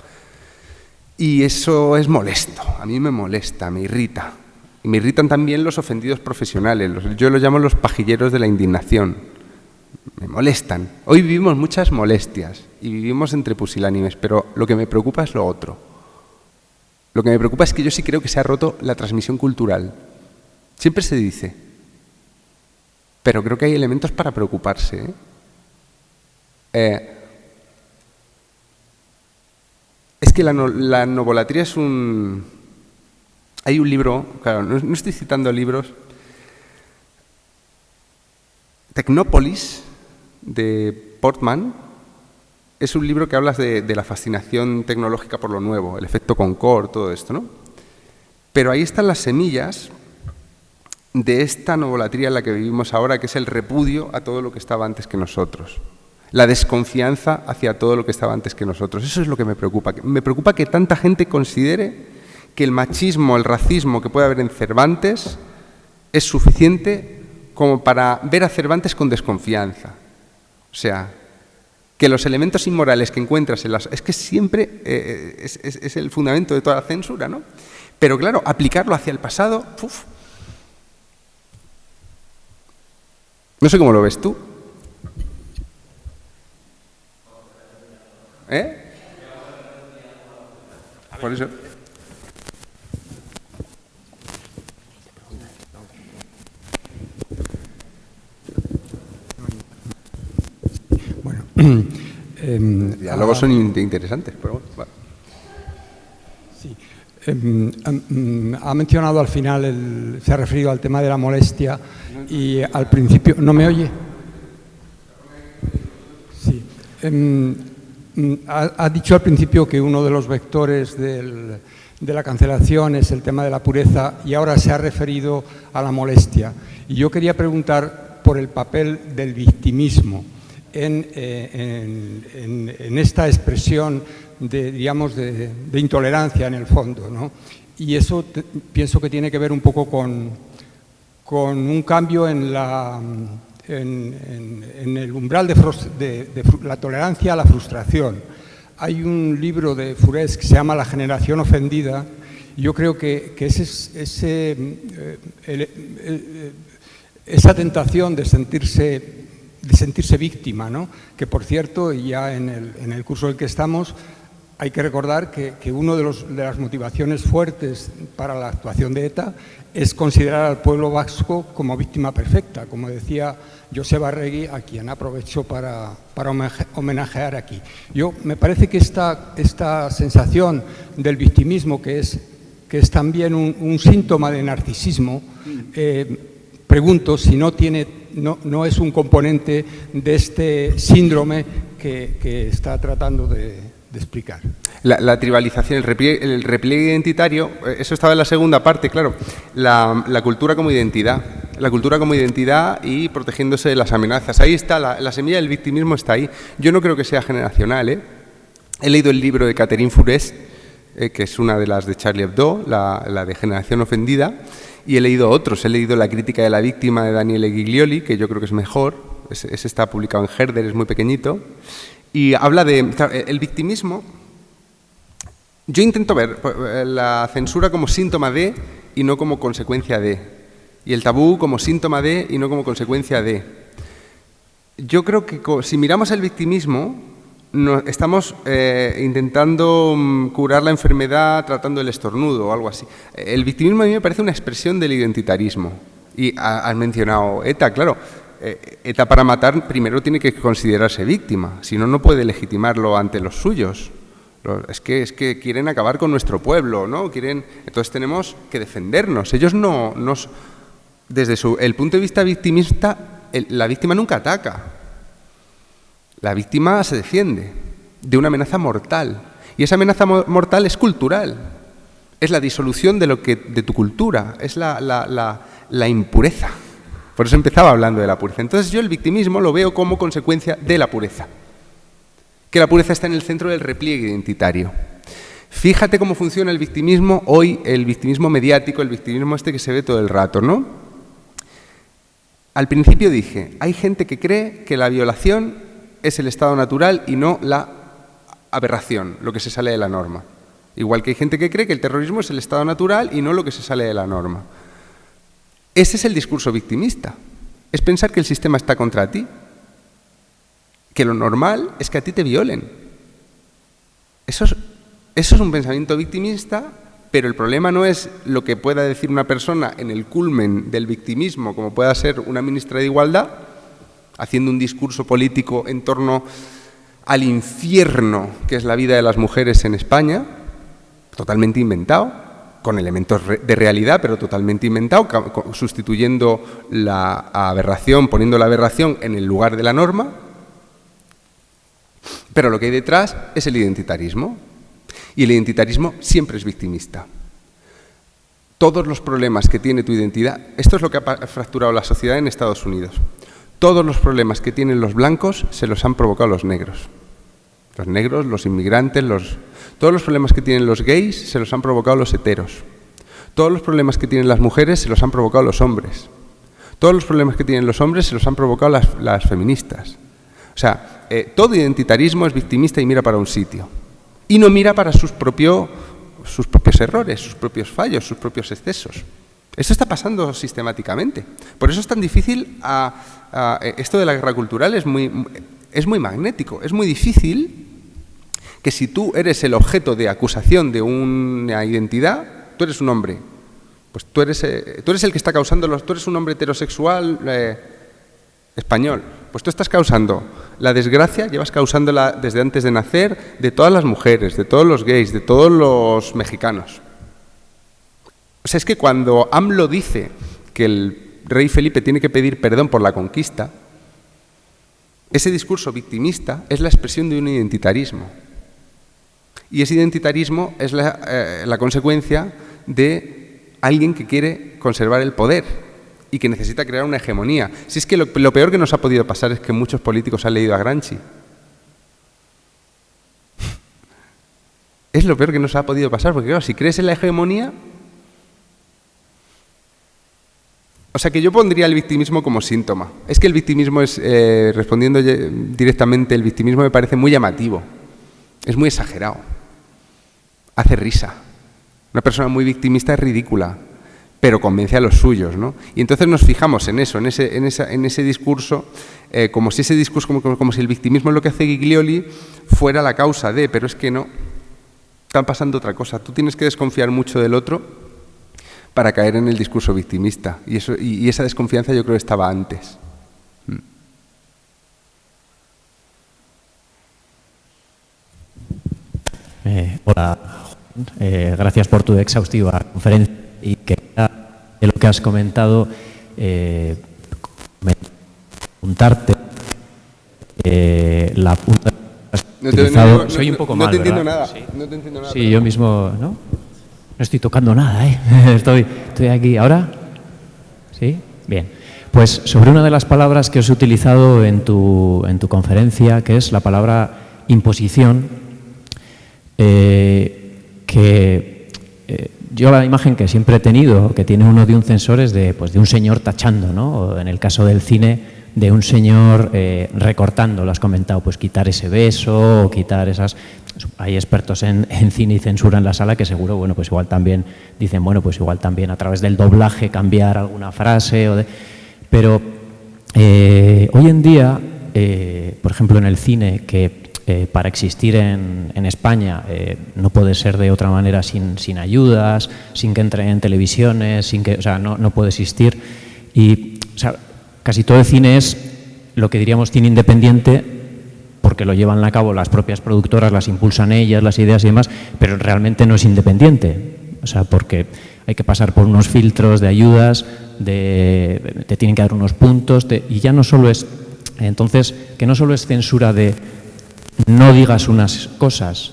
y eso es molesto. A mí me molesta, me irrita. Y me irritan también los ofendidos profesionales, yo los llamo los pajilleros de la indignación. Me molestan. Hoy vivimos muchas molestias y vivimos entre pusilánimes, pero lo que me preocupa es lo otro. Lo que me preocupa es que yo sí creo que se ha roto la transmisión cultural. Siempre se dice, pero creo que hay elementos para preocuparse. Es que la novolatría es Hay un libro, claro, no estoy citando libros, Tecnópolis, de Portman, es un libro que habla de la fascinación tecnológica por lo nuevo, el efecto Concorde, todo esto, ¿no? Pero ahí están las semillas de esta novolatría en la que vivimos ahora, que es el repudio a todo lo que estaba antes que nosotros. La desconfianza hacia todo lo que estaba antes que nosotros. Eso es lo que me preocupa. Me preocupa que tanta gente considere que el machismo, el racismo que puede haber en Cervantes es suficiente como para ver a Cervantes con desconfianza. O sea, que los elementos inmorales que encuentras en las... Es que siempre es el fundamento de toda la censura, ¿no? Pero claro, aplicarlo hacia el pasado... ¡Uf! No sé cómo lo ves tú. Por eso... Bueno, diálogos son interesantes, pero bueno. Sí. Ha mencionado al final, se ha referido al tema de la molestia y al principio... ¿No me oye? Sí. Ha dicho al principio que uno de los vectores de la cancelación es el tema de la pureza y ahora se ha referido a la molestia. Y yo quería preguntar por el papel del victimismo en esta expresión de intolerancia en el fondo, ¿no? Y eso pienso que tiene que ver un poco con un cambio en el umbral de la tolerancia a la frustración. Hay un libro de Fourès que se llama La generación ofendida, y yo creo que esa tentación de sentirse víctima, ¿no? Que por cierto, ya en el curso del que estamos, hay que recordar que una de las motivaciones fuertes para la actuación de ETA es considerar al pueblo vasco como víctima perfecta, como decía Joseba Arregui, a quien aprovecho para homenajear aquí. Me parece que esta sensación del victimismo, que es también un síntoma de narcisismo, pregunto si no es un componente de este síndrome que está tratando de explicar. La tribalización, el repliegue identitario, eso estaba en la segunda parte, claro, la cultura como identidad. La cultura como identidad y protegiéndose de las amenazas. Ahí está, la semilla del victimismo está ahí. Yo no creo que sea generacional, He leído el libro de Catherine Fourès, que es una de las de Charlie Hebdo, la de Generación Ofendida, y he leído otros. He leído La crítica de la víctima de Daniele Giglioli, que yo creo que es mejor. Ese está publicado en Herder, es muy pequeñito. Y habla el victimismo. Yo intento ver la censura como síntoma de y no como consecuencia de. Y el tabú como síntoma de y no como consecuencia de. Yo creo que si miramos el victimismo, estamos intentando curar la enfermedad tratando el estornudo o algo así. El victimismo a mí me parece una expresión del identitarismo. Y has mencionado ETA, claro. ETA para matar primero tiene que considerarse víctima, si no, no puede legitimarlo ante los suyos. Es que quieren acabar con nuestro pueblo, ¿no? Entonces tenemos que defendernos. Ellos desde el punto de vista victimista, la víctima nunca ataca. La víctima se defiende de una amenaza mortal. Y esa amenaza mortal es cultural. Es la disolución de tu cultura, es la impureza. Por eso empezaba hablando de la pureza. Entonces yo el victimismo lo veo como consecuencia de la pureza. Que la pureza está en el centro del repliegue identitario. Fíjate cómo funciona el victimismo hoy, el victimismo mediático, el victimismo que se ve todo el rato, ¿no? Al principio dije, hay gente que cree que la violación es el estado natural y no la aberración, lo que se sale de la norma. Igual que hay gente que cree que el terrorismo es el estado natural y no lo que se sale de la norma. Ese es el discurso victimista. Es pensar que el sistema está contra ti. Que lo normal es que a ti te violen. Eso es un pensamiento victimista, pero el problema no es lo que pueda decir una persona en el culmen del victimismo, como pueda ser una ministra de Igualdad, haciendo un discurso político en torno al infierno que es la vida de las mujeres en España, totalmente inventado, con elementos de realidad, pero totalmente inventado, sustituyendo la aberración, poniendo la aberración en el lugar de la norma. Pero lo que hay detrás es el identitarismo. Y el identitarismo siempre es victimista. todos los problemas que tiene tu identidad, esto es lo que ha fracturado la sociedad en Estados Unidos. Todos los problemas que tienen los blancos se los han provocado los negros. Los negros, los inmigrantes, todos los problemas que tienen los gays se los han provocado los heteros. Todos los problemas que tienen las mujeres se los han provocado los hombres. Todos los problemas que tienen los hombres se los han provocado las feministas. O sea, todo identitarismo es victimista y mira para un sitio. Y no mira para sus propios errores, sus propios fallos, sus propios excesos. Esto está pasando sistemáticamente. Por eso es tan difícil, esto de la guerra cultural es muy magnético. Es muy difícil que si tú eres el objeto de acusación de una identidad, tú eres un hombre. Pues tú eres el que está causando, tú eres un hombre heterosexual español. Pues tú estás causando la desgracia, llevas causándola desde antes de nacer, de todas las mujeres, de todos los gays, de todos los mexicanos. O sea, es que cuando AMLO dice que el rey Felipe tiene que pedir perdón por la conquista, ese discurso victimista es la expresión de un identitarismo. Y ese identitarismo es la consecuencia de alguien que quiere conservar el poder y que necesita crear una hegemonía. Si es que lo peor que nos ha podido pasar es que muchos políticos han leído a Gramsci. Es lo peor que nos ha podido pasar, porque claro, si crees en la hegemonía... O sea, que yo pondría el victimismo como síntoma. Es que el victimismo es, respondiendo directamente, el victimismo me parece muy llamativo. Es muy exagerado. Hace risa. Una persona muy victimista es ridícula, pero convence a los suyos, ¿no? Y entonces nos fijamos en eso, en ese discurso, como si ese discurso, como si el victimismo, lo que hace Giglioli, fuera la causa de, pero es que no. Está pasando otra cosa. Tú tienes que desconfiar mucho del otro para caer en el discurso victimista. Y esa desconfianza yo creo que estaba antes. Hola, gracias por tu exhaustiva conferencia y que de lo que has comentado, preguntarte la punta soy un poco mal, no te entiendo ¿verdad? nada. Sí. No te entiendo nada. Sí, yo mismo, ¿no? No estoy tocando nada, ¿eh? Estoy aquí. ¿Ahora? ¿Sí? Bien. Pues sobre una de las palabras que os he utilizado en tu conferencia, que es la palabra imposición, yo la imagen que siempre he tenido, que tiene uno de un censor, es de un señor tachando, ¿no? O en el caso del cine, de un señor recortando, lo has comentado, pues quitar ese beso o quitar esas... Hay expertos en cine y censura en la sala que seguro, bueno, pues igual también dicen, bueno, pues igual también a través del doblaje cambiar alguna frase. Pero hoy en día, por ejemplo, en el cine, que para existir en España no puede ser de otra manera sin ayudas, sin que entre en televisiones, o sea, no puede existir. Y, o sea, casi todo el cine es lo que diríamos cine independiente, porque lo llevan a cabo las propias productoras, las impulsan ellas, las ideas y demás, pero realmente no es independiente. O sea, porque hay que pasar por unos filtros de ayudas, te tienen que dar unos puntos, y ya no solo es... Entonces, que no solo es censura de no digas unas cosas,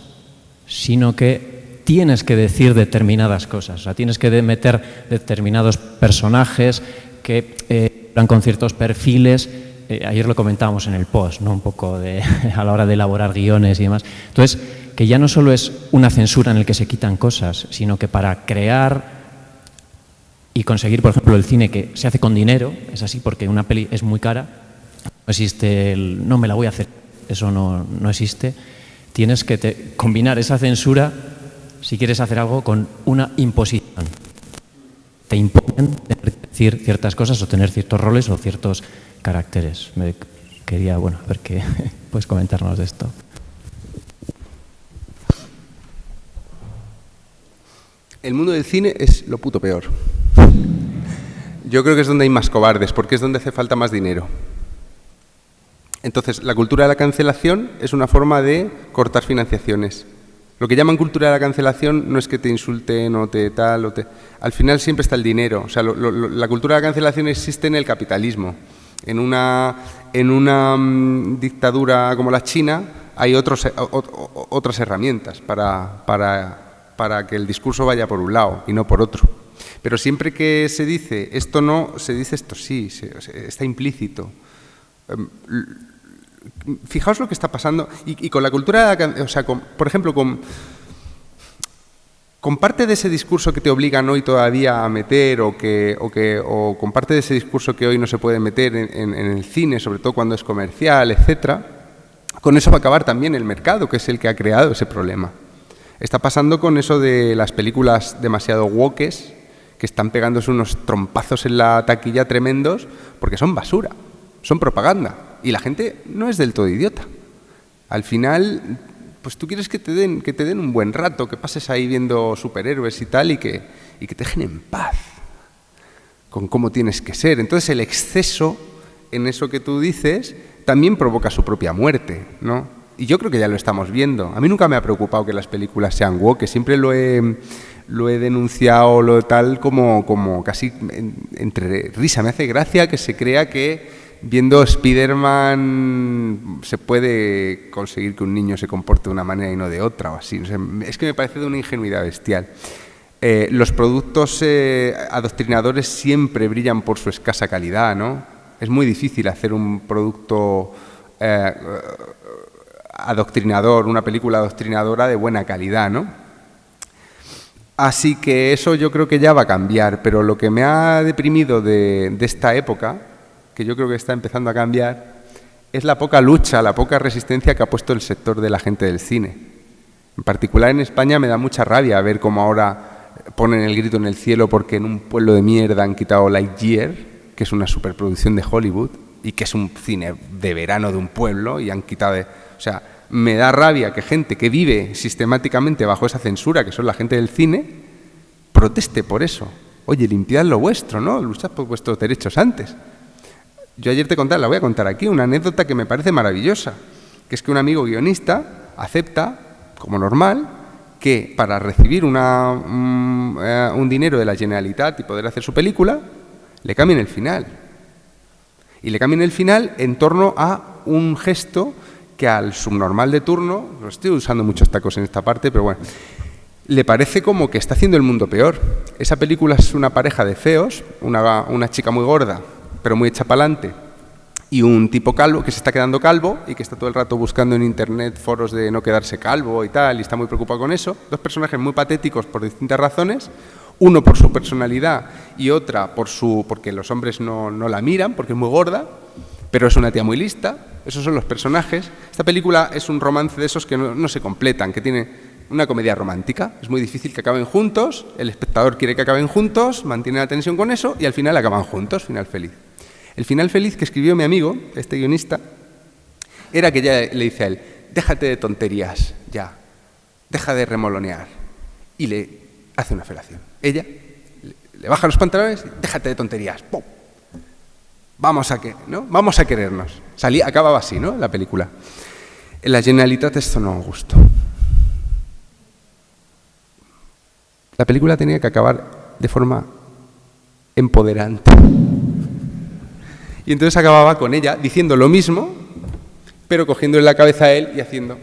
sino que tienes que decir determinadas cosas. O sea, tienes que meter determinados personajes que van con ciertos perfiles. Ayer lo comentábamos en el post, ¿no? Un poco a la hora de elaborar guiones y demás. Entonces, que ya no solo es una censura en el que se quitan cosas, sino que para crear y conseguir, por ejemplo, el cine que se hace con dinero, es así porque una peli es muy cara, no existe no me la voy a hacer, eso no existe. Tienes que combinar esa censura, si quieres hacer algo, con una imposición. Te imponen decir ciertas cosas o tener ciertos roles o ciertos caracteres. Quería, a ver qué puedes comentarnos de esto. El mundo del cine es lo puto peor. Yo creo que es donde hay más cobardes, porque es donde hace falta más dinero. Entonces, la cultura de la cancelación es una forma de cortar financiaciones. Lo que llaman cultura de la cancelación no es que te insulten o te tal, al final siempre está el dinero. O sea, la cultura de la cancelación existe en el capitalismo. En una dictadura como la China hay otras herramientas para que el discurso vaya por un lado y no por otro. Pero siempre que se dice esto no, se dice esto sí, está implícito. Fijaos lo que está pasando, y con la cultura, o sea, por ejemplo, con parte de ese discurso que te obligan hoy todavía a meter, o con parte de ese discurso que hoy no se puede meter en el cine, sobre todo cuando es comercial, etcétera, con eso va a acabar también el mercado, que es el que ha creado ese problema. Está pasando con eso de las películas demasiado woques, que están pegándose unos trompazos en la taquilla tremendos, porque son basura, son propaganda. Y la gente no es del todo idiota. Al final, pues tú quieres que te den un buen rato, que pases ahí viendo superhéroes y tal, y que te dejen en paz con cómo tienes que ser. Entonces el exceso en eso que tú dices también provoca su propia muerte, ¿no? Y yo creo que ya lo estamos viendo. A mí nunca me ha preocupado que las películas sean woke, siempre lo he denunciado tal como casi entre risa. Me hace gracia que se crea que viendo Spider-Man se puede conseguir que un niño se comporte de una manera y no de otra, o así. O sea, es que me parece de una ingenuidad bestial. Los productos adoctrinadores siempre brillan por su escasa calidad, ¿no? Es muy difícil hacer un producto adoctrinador, una película adoctrinadora de buena calidad, ¿no? Así que eso yo creo que ya va a cambiar, pero lo que me ha deprimido de esta época, que yo creo que está empezando a cambiar, es la poca lucha, la poca resistencia que ha puesto el sector de la gente del cine. En particular en España me da mucha rabia ver cómo ahora ponen el grito en el cielo porque en un pueblo de mierda han quitado Lightyear, que es una superproducción de Hollywood y que es un cine de verano de un pueblo, y han quitado... O sea, me da rabia que gente que vive sistemáticamente bajo esa censura, que son la gente del cine, proteste por eso. Oye, limpiad lo vuestro, ¿no? Luchad por vuestros derechos antes. Yo ayer te conté, la voy a contar aquí, una anécdota que me parece maravillosa, que es que un amigo guionista acepta, como normal, que para recibir un dinero de la Generalitat y poder hacer su película, le cambien el final. Y le cambien el final en torno a un gesto que al subnormal de turno, lo estoy usando muchos tacos en esta parte, pero bueno, le parece como que está haciendo el mundo peor. Esa película es una pareja de feos, una chica muy gorda, pero muy hecha pa'lante, y un tipo calvo que se está quedando calvo y que está todo el rato buscando en internet foros de no quedarse calvo y tal, y está muy preocupado con eso. Dos personajes muy patéticos por distintas razones, uno por su personalidad y otra porque los hombres no la miran, porque es muy gorda, pero es una tía muy lista. Esos son los personajes. Esta película es un romance de esos que no se completan, que tiene una comedia romántica. Es muy difícil que acaben juntos, el espectador quiere que acaben juntos, mantiene la tensión con eso y al final acaban juntos, final feliz. El final feliz que escribió mi amigo, este guionista, era que ella le dice a él: déjate de tonterías, ya, deja de remolonear. Y le hace una felación. Ella le baja los pantalones, déjate de tonterías, ¡pum! Vamos a querernos. Acababa así, ¿no?, la película. En la Generalitat esto no gustó. La película tenía que acabar de forma empoderante. Y entonces acababa con ella diciendo lo mismo, pero cogiéndole la cabeza a él y haciendo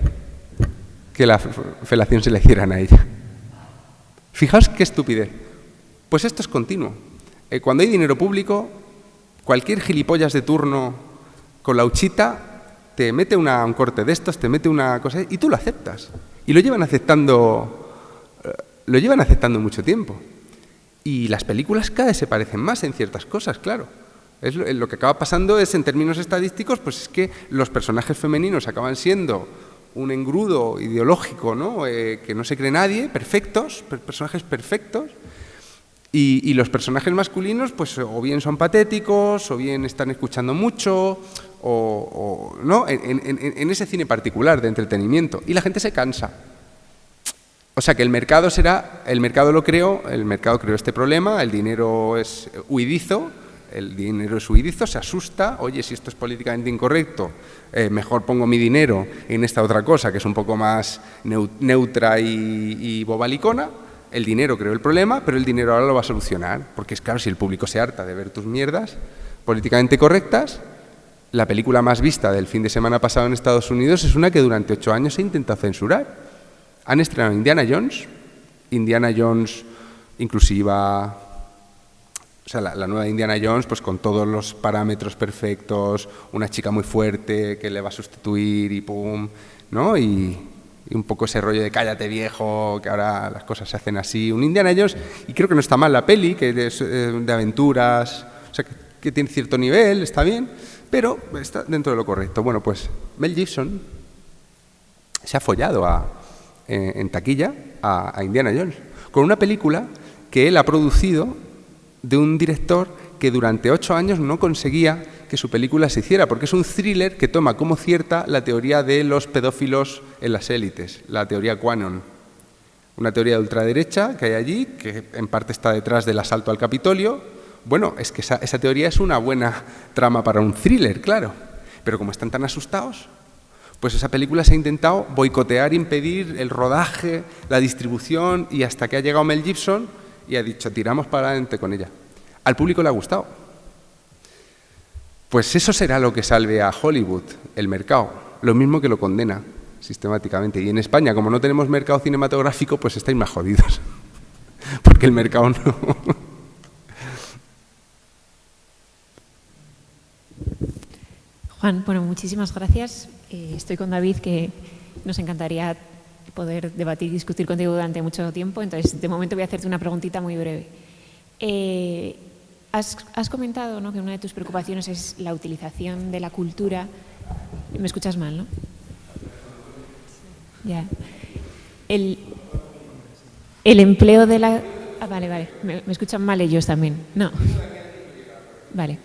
que la felación se la hicieran a ella. Fijaos qué estupidez. Pues esto es continuo. Cuando hay dinero público, cualquier gilipollas de turno con la huchita te mete un corte de estos, te mete una cosa y tú lo aceptas. Y lo llevan aceptando mucho tiempo. Y las películas cada vez se parecen más en ciertas cosas, claro. Lo que acaba pasando es, en términos estadísticos, pues es que los personajes femeninos acaban siendo un engrudo ideológico, ¿no?, que no se cree nadie, perfectos, personajes perfectos, y los personajes masculinos, pues o bien son patéticos, o bien están escuchando mucho, o ¿no?, en ese cine particular de entretenimiento, y la gente se cansa. O sea que el mercado creó este problema, el dinero es huidizo, se asusta, oye, si esto es políticamente incorrecto, mejor pongo mi dinero en esta otra cosa que es un poco más neutra y bobalicona. El dinero creó el problema, pero el dinero ahora lo va a solucionar, porque es claro, si el público se harta de ver tus mierdas políticamente correctas. La película más vista del fin de semana pasado en Estados Unidos es una que durante 8 años se intentó censurar. Han estrenado Indiana Jones inclusiva, O sea, la nueva Indiana Jones, pues con todos los parámetros perfectos, una chica muy fuerte que le va a sustituir y pum, ¿no? Y un poco ese rollo de cállate viejo, que ahora las cosas se hacen así. Un Indiana Jones, y creo que no está mal la peli, que es de aventuras, o sea, que tiene cierto nivel, está bien, pero está dentro de lo correcto. Bueno, pues Mel Gibson se ha follado en taquilla a Indiana Jones con una película que él ha producido de un director que durante 8 años no conseguía que su película se hiciera, porque es un thriller que toma como cierta la teoría de los pedófilos en las élites, la teoría QAnon. Una teoría de ultraderecha que hay allí, que en parte está detrás del asalto al Capitolio. Bueno, es que esa teoría es una buena trama para un thriller, claro. Pero como están tan asustados, pues esa película se ha intentado boicotear, impedir el rodaje, la distribución, y hasta que ha llegado Mel Gibson y ha dicho, tiramos para adelante con ella. Al público le ha gustado. Pues eso será lo que salve a Hollywood, el mercado. Lo mismo que lo condena sistemáticamente. Y en España, como no tenemos mercado cinematográfico, pues estáis más jodidos. Porque el mercado no. Juan, bueno, muchísimas gracias. Estoy con David, que nos encantaría poder debatir y discutir contigo durante mucho tiempo. Entonces, de momento voy a hacerte una preguntita muy breve. Has comentado, ¿no?, que una de tus preocupaciones es la utilización de la cultura. Me escuchas mal, ¿no? Ya. El empleo de la... Ah, vale. Me escuchan mal ellos también. No. Vale.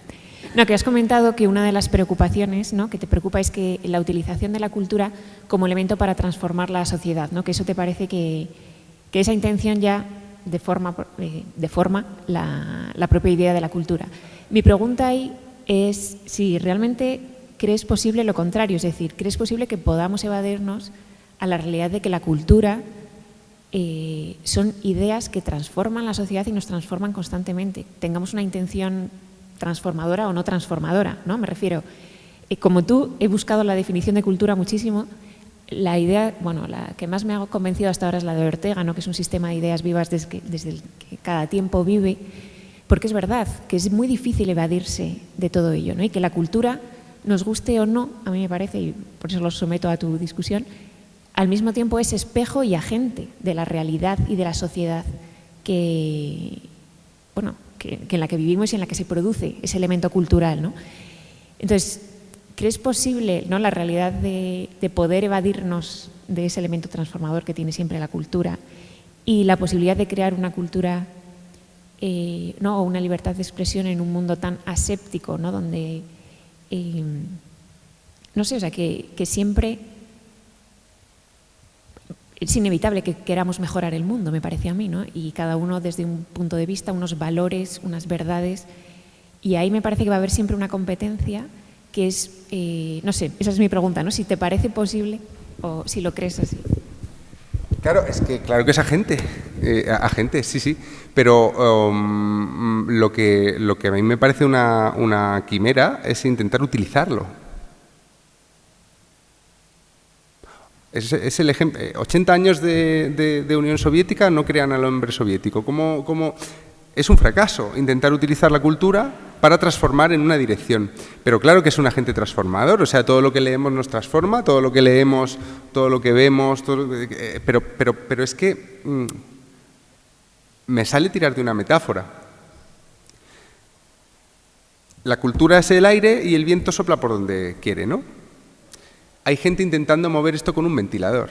No, que has comentado que una de las preocupaciones, ¿no?, que te preocupa es que la utilización de la cultura como elemento para transformar la sociedad, ¿no?, que eso te parece que esa intención ya deforma la propia idea de la cultura. Mi pregunta ahí es si realmente crees posible lo contrario, es decir, ¿crees posible que podamos evadirnos a la realidad de que la cultura son ideas que transforman la sociedad y nos transforman constantemente? Tengamos una intención transformadora o no transformadora, ¿no? Me refiero, como tú, he buscado la definición de cultura muchísimo. La idea, bueno, la que más me ha convencido hasta ahora es la de Ortega, ¿no?, que es un sistema de ideas vivas desde el que cada tiempo vive, porque es verdad que es muy difícil evadirse de todo ello, ¿no? Y que la cultura, nos guste o no, a mí me parece, y por eso lo someto a tu discusión, al mismo tiempo es espejo y agente de la realidad y de la sociedad que en la que vivimos y en la que se produce ese elemento cultural, ¿no? Entonces, ¿crees posible, ¿no?, la realidad de poder evadirnos de ese elemento transformador que tiene siempre la cultura y la posibilidad de crear una cultura, o una libertad de expresión en un mundo tan aséptico, ¿no?, donde, no sé, o sea, que siempre es inevitable que queramos mejorar el mundo, me parece a mí, ¿no? Y cada uno desde un punto de vista, unos valores, unas verdades, y ahí me parece que va a haber siempre una competencia que es, no sé, esa es mi pregunta, ¿no? Si te parece posible o si lo crees así. Claro, claro que es agente, sí, pero lo que a mí me parece una quimera es intentar utilizarlo. Es el ejemplo. 80 años de Unión Soviética no crean al hombre soviético. ¿Cómo? Es un fracaso intentar utilizar la cultura para transformar en una dirección. Pero claro que es un agente transformador, o sea, todo lo que leemos nos transforma, todo lo que leemos, todo lo que vemos, pero es que me sale tirarte una metáfora. La cultura es el aire y el viento sopla por donde quiere, ¿no? Hay gente intentando mover esto con un ventilador.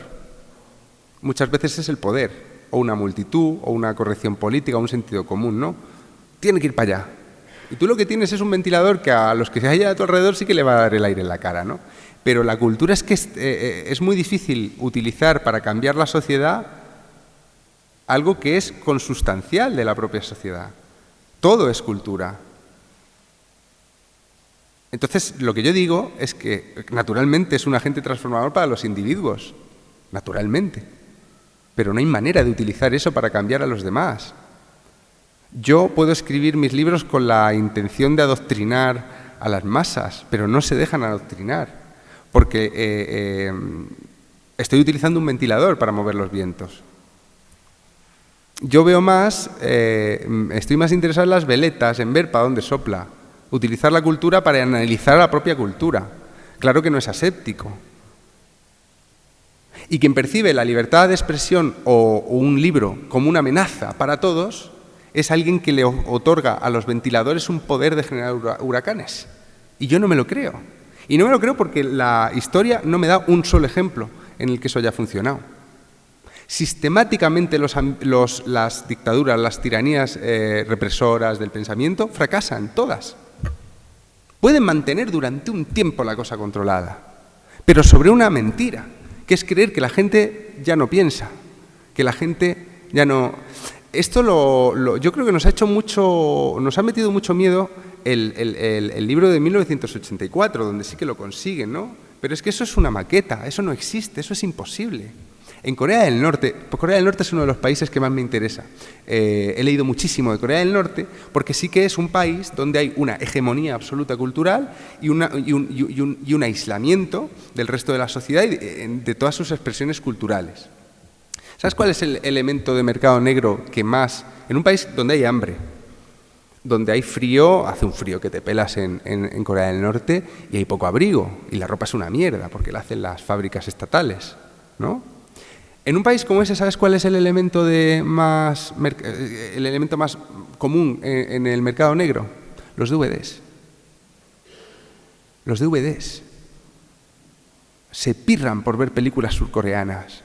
Muchas veces es el poder, o una multitud, o una corrección política, o un sentido común, ¿no? Tiene que ir para allá. Y tú lo que tienes es un ventilador que a los que se haya a tu alrededor sí que le va a dar el aire en la cara, ¿no? Pero la cultura es que es muy difícil utilizar para cambiar la sociedad algo que es consustancial de la propia sociedad. Todo es cultura. Entonces, lo que yo digo es que naturalmente es un agente transformador para los individuos, naturalmente, pero no hay manera de utilizar eso para cambiar a los demás. Yo puedo escribir mis libros con la intención de adoctrinar a las masas, pero no se dejan adoctrinar, porque estoy utilizando un ventilador para mover los vientos. Yo veo más, estoy más interesado en las veletas, en ver para dónde sopla, utilizar la cultura para analizar la propia cultura. Claro que no es aséptico. Y quien percibe la libertad de expresión o un libro como una amenaza para todos es alguien que le otorga a los ventiladores un poder de generar huracanes. Y yo no me lo creo. Y no me lo creo porque la historia no me da un solo ejemplo en el que eso haya funcionado. Sistemáticamente las dictaduras, las tiranías represoras del pensamiento fracasan, todas. Pueden mantener durante un tiempo la cosa controlada, pero sobre una mentira, que es creer que la gente ya no piensa, que la gente ya no... Esto yo creo que nos ha metido mucho miedo el libro de 1984, donde sí que lo consiguen, ¿no? Pero es que eso es una maqueta, eso no existe, eso es imposible. En Corea del Norte es uno de los países que más me interesa. He leído muchísimo de Corea del Norte porque sí que es un país donde hay una hegemonía absoluta cultural y un aislamiento del resto de la sociedad y de todas sus expresiones culturales. ¿Sabes cuál es el elemento de mercado negro que más... En un país donde hay hambre, donde hay frío, hace un frío que te pelas en Corea del Norte y hay poco abrigo y la ropa es una mierda porque la hacen las fábricas estatales, ¿no? En un país como ese, ¿sabes cuál es el elemento más común en el mercado negro? Los DVDs. Los DVDs. Se pirran por ver películas surcoreanas.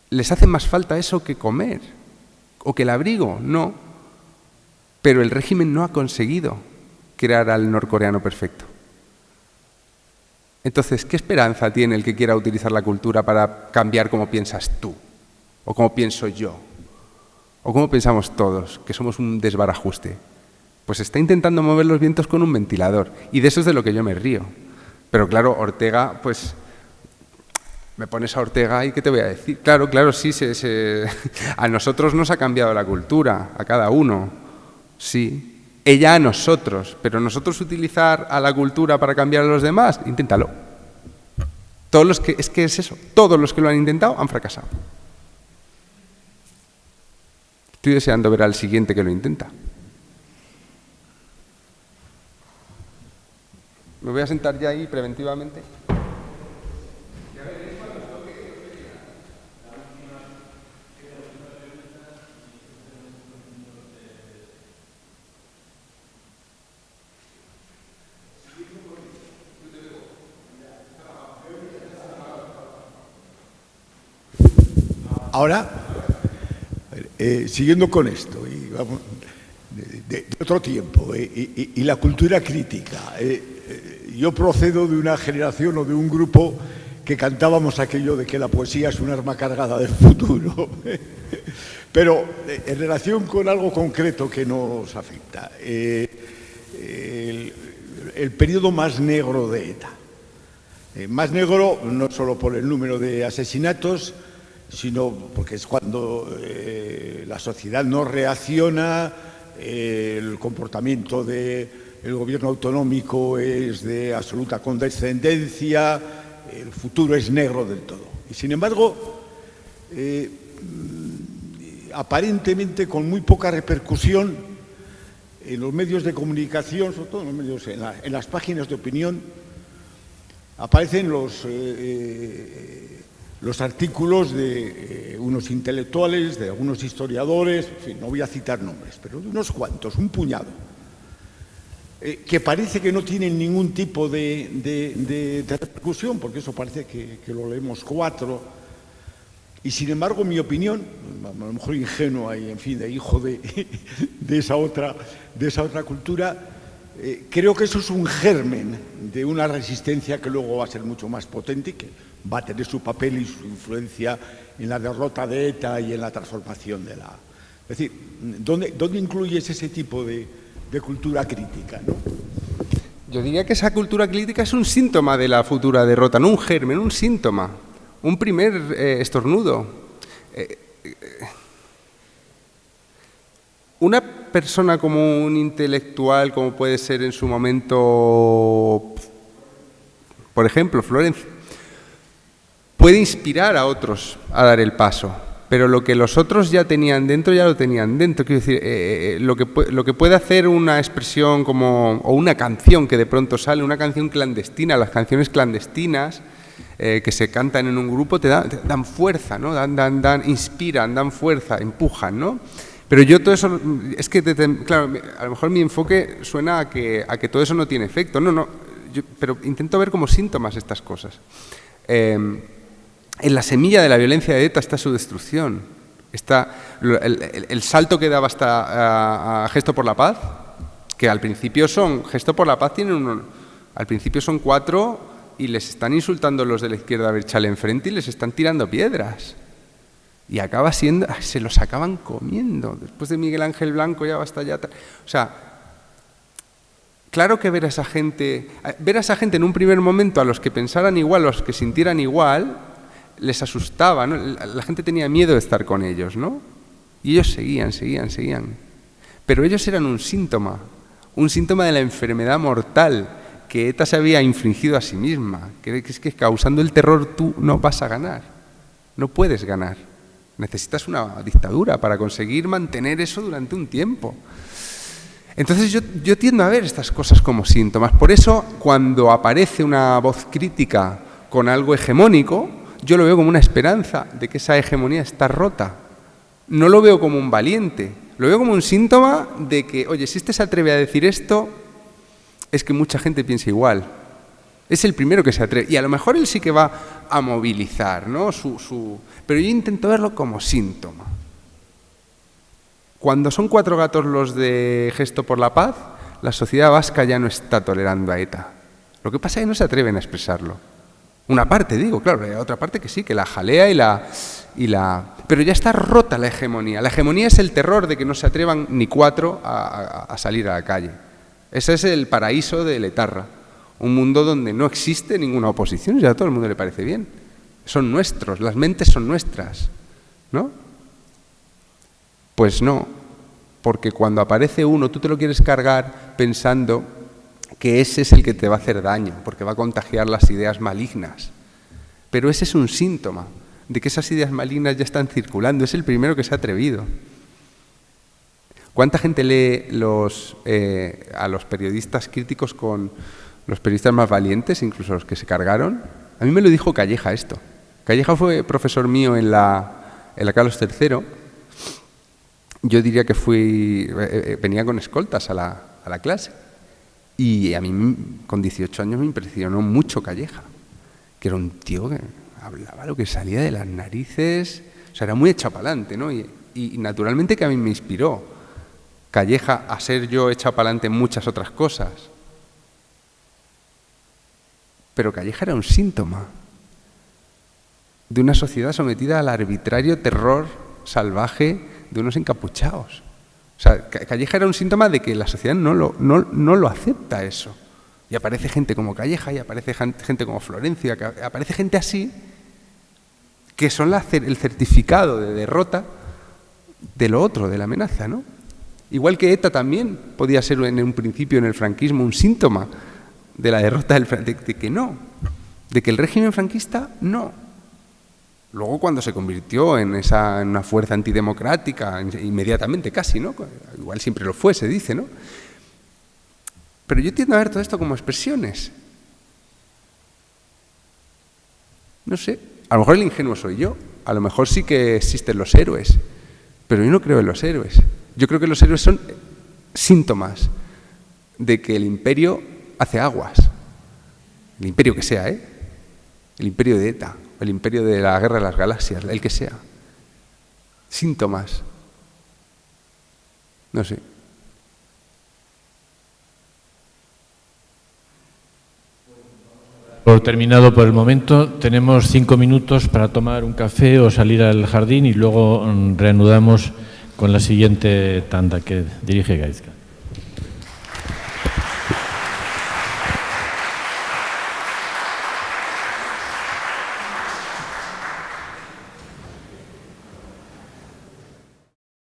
¿Les hace más falta eso que comer? ¿O que el abrigo? No. Pero el régimen no ha conseguido crear al norcoreano perfecto. Entonces, ¿qué esperanza tiene el que quiera utilizar la cultura para cambiar cómo piensas tú? ¿O cómo pienso yo? ¿O cómo pensamos todos, que somos un desbarajuste? Pues está intentando mover los vientos con un ventilador. Y de eso es de lo que yo me río. Pero claro, Ortega, pues... Me pones a Ortega y ¿qué te voy a decir? Claro, sí, a nosotros nos ha cambiado la cultura, a cada uno, sí. Ella a nosotros, pero nosotros utilizar a la cultura para cambiar a los demás, inténtalo. Todos los que lo han intentado han fracasado. Estoy deseando ver al siguiente que lo intenta. Me voy a sentar ya ahí preventivamente. Ahora, siguiendo con esto, y vamos, de otro tiempo, y la cultura crítica. Yo procedo de una generación o de un grupo que cantábamos aquello de que la poesía es un arma cargada del futuro. Pero en relación con algo concreto que nos afecta, el periodo más negro de ETA. Más negro no solo por el número de asesinatos, sino porque es cuando la sociedad no reacciona, el comportamiento del gobierno autonómico es de absoluta condescendencia, el futuro es negro del todo. Y sin embargo, aparentemente con muy poca repercusión en los medios de comunicación, sobre todo en los medios, en las páginas de opinión, aparecen los artículos de unos intelectuales, de algunos historiadores, en fin, no voy a citar nombres, pero de unos cuantos, un puñado, que parece que no tienen ningún tipo de repercusión, porque eso parece que lo leemos cuatro, y sin embargo mi opinión, a lo mejor ingenua y en fin, de hijo de esa otra cultura, creo que eso es un germen de una resistencia que luego va a ser mucho más potente y que va a tener su papel y su influencia en la derrota de ETA y en la transformación de la... Es decir, ¿dónde incluyes ese tipo de cultura crítica, ¿no? Yo diría que esa cultura crítica es un síntoma de la futura derrota, no un germen, un síntoma, un primer estornudo. Una persona como un intelectual, como puede ser en su momento, por ejemplo, Florencio, puede inspirar a otros a dar el paso. Pero lo que los otros ya tenían dentro, ya lo tenían dentro. Quiero decir, lo que puede hacer una expresión o una canción que de pronto sale, una canción clandestina, las canciones clandestinas que se cantan en un grupo te dan fuerza, ¿no? Inspiran, dan fuerza, empujan, ¿no? Pero yo todo eso, es que, claro, a lo mejor mi enfoque suena a que todo eso no tiene efecto. No, pero intento ver como síntomas estas cosas. En la semilla de la violencia de ETA está su destrucción. Está el salto que daba hasta a Gesto por la Paz, que al principio Gesto por la Paz al principio son 4 y les están insultando los de la izquierda a Berchale enfrente y les están tirando piedras. Y acaba siendo, se los acaban comiendo. Después de Miguel Ángel Blanco ya basta ya. O sea, claro que ver a esa gente en un primer momento, a los que pensaran igual, a los que sintieran igual, les asustaba, ¿no? La gente tenía miedo de estar con ellos, ¿no? Y ellos seguían. Pero ellos eran un síntoma de la enfermedad mortal que ETA se había infligido a sí misma, que es que causando el terror tú no vas a ganar, no puedes ganar. Necesitas una dictadura para conseguir mantener eso durante un tiempo. Entonces yo tiendo a ver estas cosas como síntomas. Por eso, cuando aparece una voz crítica con algo hegemónico, yo lo veo como una esperanza de que esa hegemonía está rota. No lo veo como un valiente, lo veo como un síntoma de que, oye, si este se atreve a decir esto, es que mucha gente piensa igual. Es el primero que se atreve. Y a lo mejor él sí que va a movilizar, ¿no? Pero yo intento verlo como síntoma. Cuando son 4 gatos los de Gesto por la Paz, la sociedad vasca ya no está tolerando a ETA. Lo que pasa es que no se atreven a expresarlo. Una parte, digo, claro, hay otra parte que sí, que la jalea y la... Pero ya está rota la hegemonía. La hegemonía es el terror de que no se atrevan ni 4 a salir a la calle. Ese es el paraíso de Letarra. Un mundo donde no existe ninguna oposición, ya a todo el mundo le parece bien. Son nuestros, las mentes son nuestras, ¿no? Pues no, porque cuando aparece uno, tú te lo quieres cargar pensando que ese es el que te va a hacer daño, porque va a contagiar las ideas malignas. Pero ese es un síntoma de que esas ideas malignas ya están circulando, es el primero que se ha atrevido. ¿Cuánta gente lee a los periodistas críticos con los periodistas más valientes, incluso los que se cargaron? A mí me lo dijo Calleja esto. Calleja fue profesor mío en la Carlos III. Yo diría que venía con escoltas a la clase. Y a mí, con 18 años, me impresionó mucho Calleja, que era un tío que hablaba lo que salía de las narices, o sea, era muy echado para adelante, ¿no? Y naturalmente que a mí me inspiró Calleja a ser yo echado para adelante en muchas otras cosas. Pero Calleja era un síntoma de una sociedad sometida al arbitrario terror salvaje de unos encapuchados. O sea, Calleja era un síntoma de que la sociedad no lo acepta eso. Y aparece gente como Calleja, y aparece gente como Florencio, aparece gente así, que son el certificado de derrota de lo otro, de la amenaza, ¿no? Igual que ETA también podía ser en un principio en el franquismo un síntoma de la derrota de que no, de que el régimen franquista no. Luego cuando se convirtió en una fuerza antidemocrática, inmediatamente casi, ¿no? Igual siempre lo fue, se dice, ¿no? Pero yo tiendo a ver todo esto como expresiones. No sé, a lo mejor el ingenuo soy yo, a lo mejor sí que existen los héroes, pero yo no creo en los héroes. Yo creo que los héroes son síntomas de que el imperio hace aguas. El imperio que sea, ¿eh? El imperio de ETA, el imperio de la Guerra de las Galaxias, el que sea. Síntomas. No sé. Por terminado por el momento, tenemos 5 minutos para tomar un café o salir al jardín y luego reanudamos con la siguiente tanda que dirige Gaizka.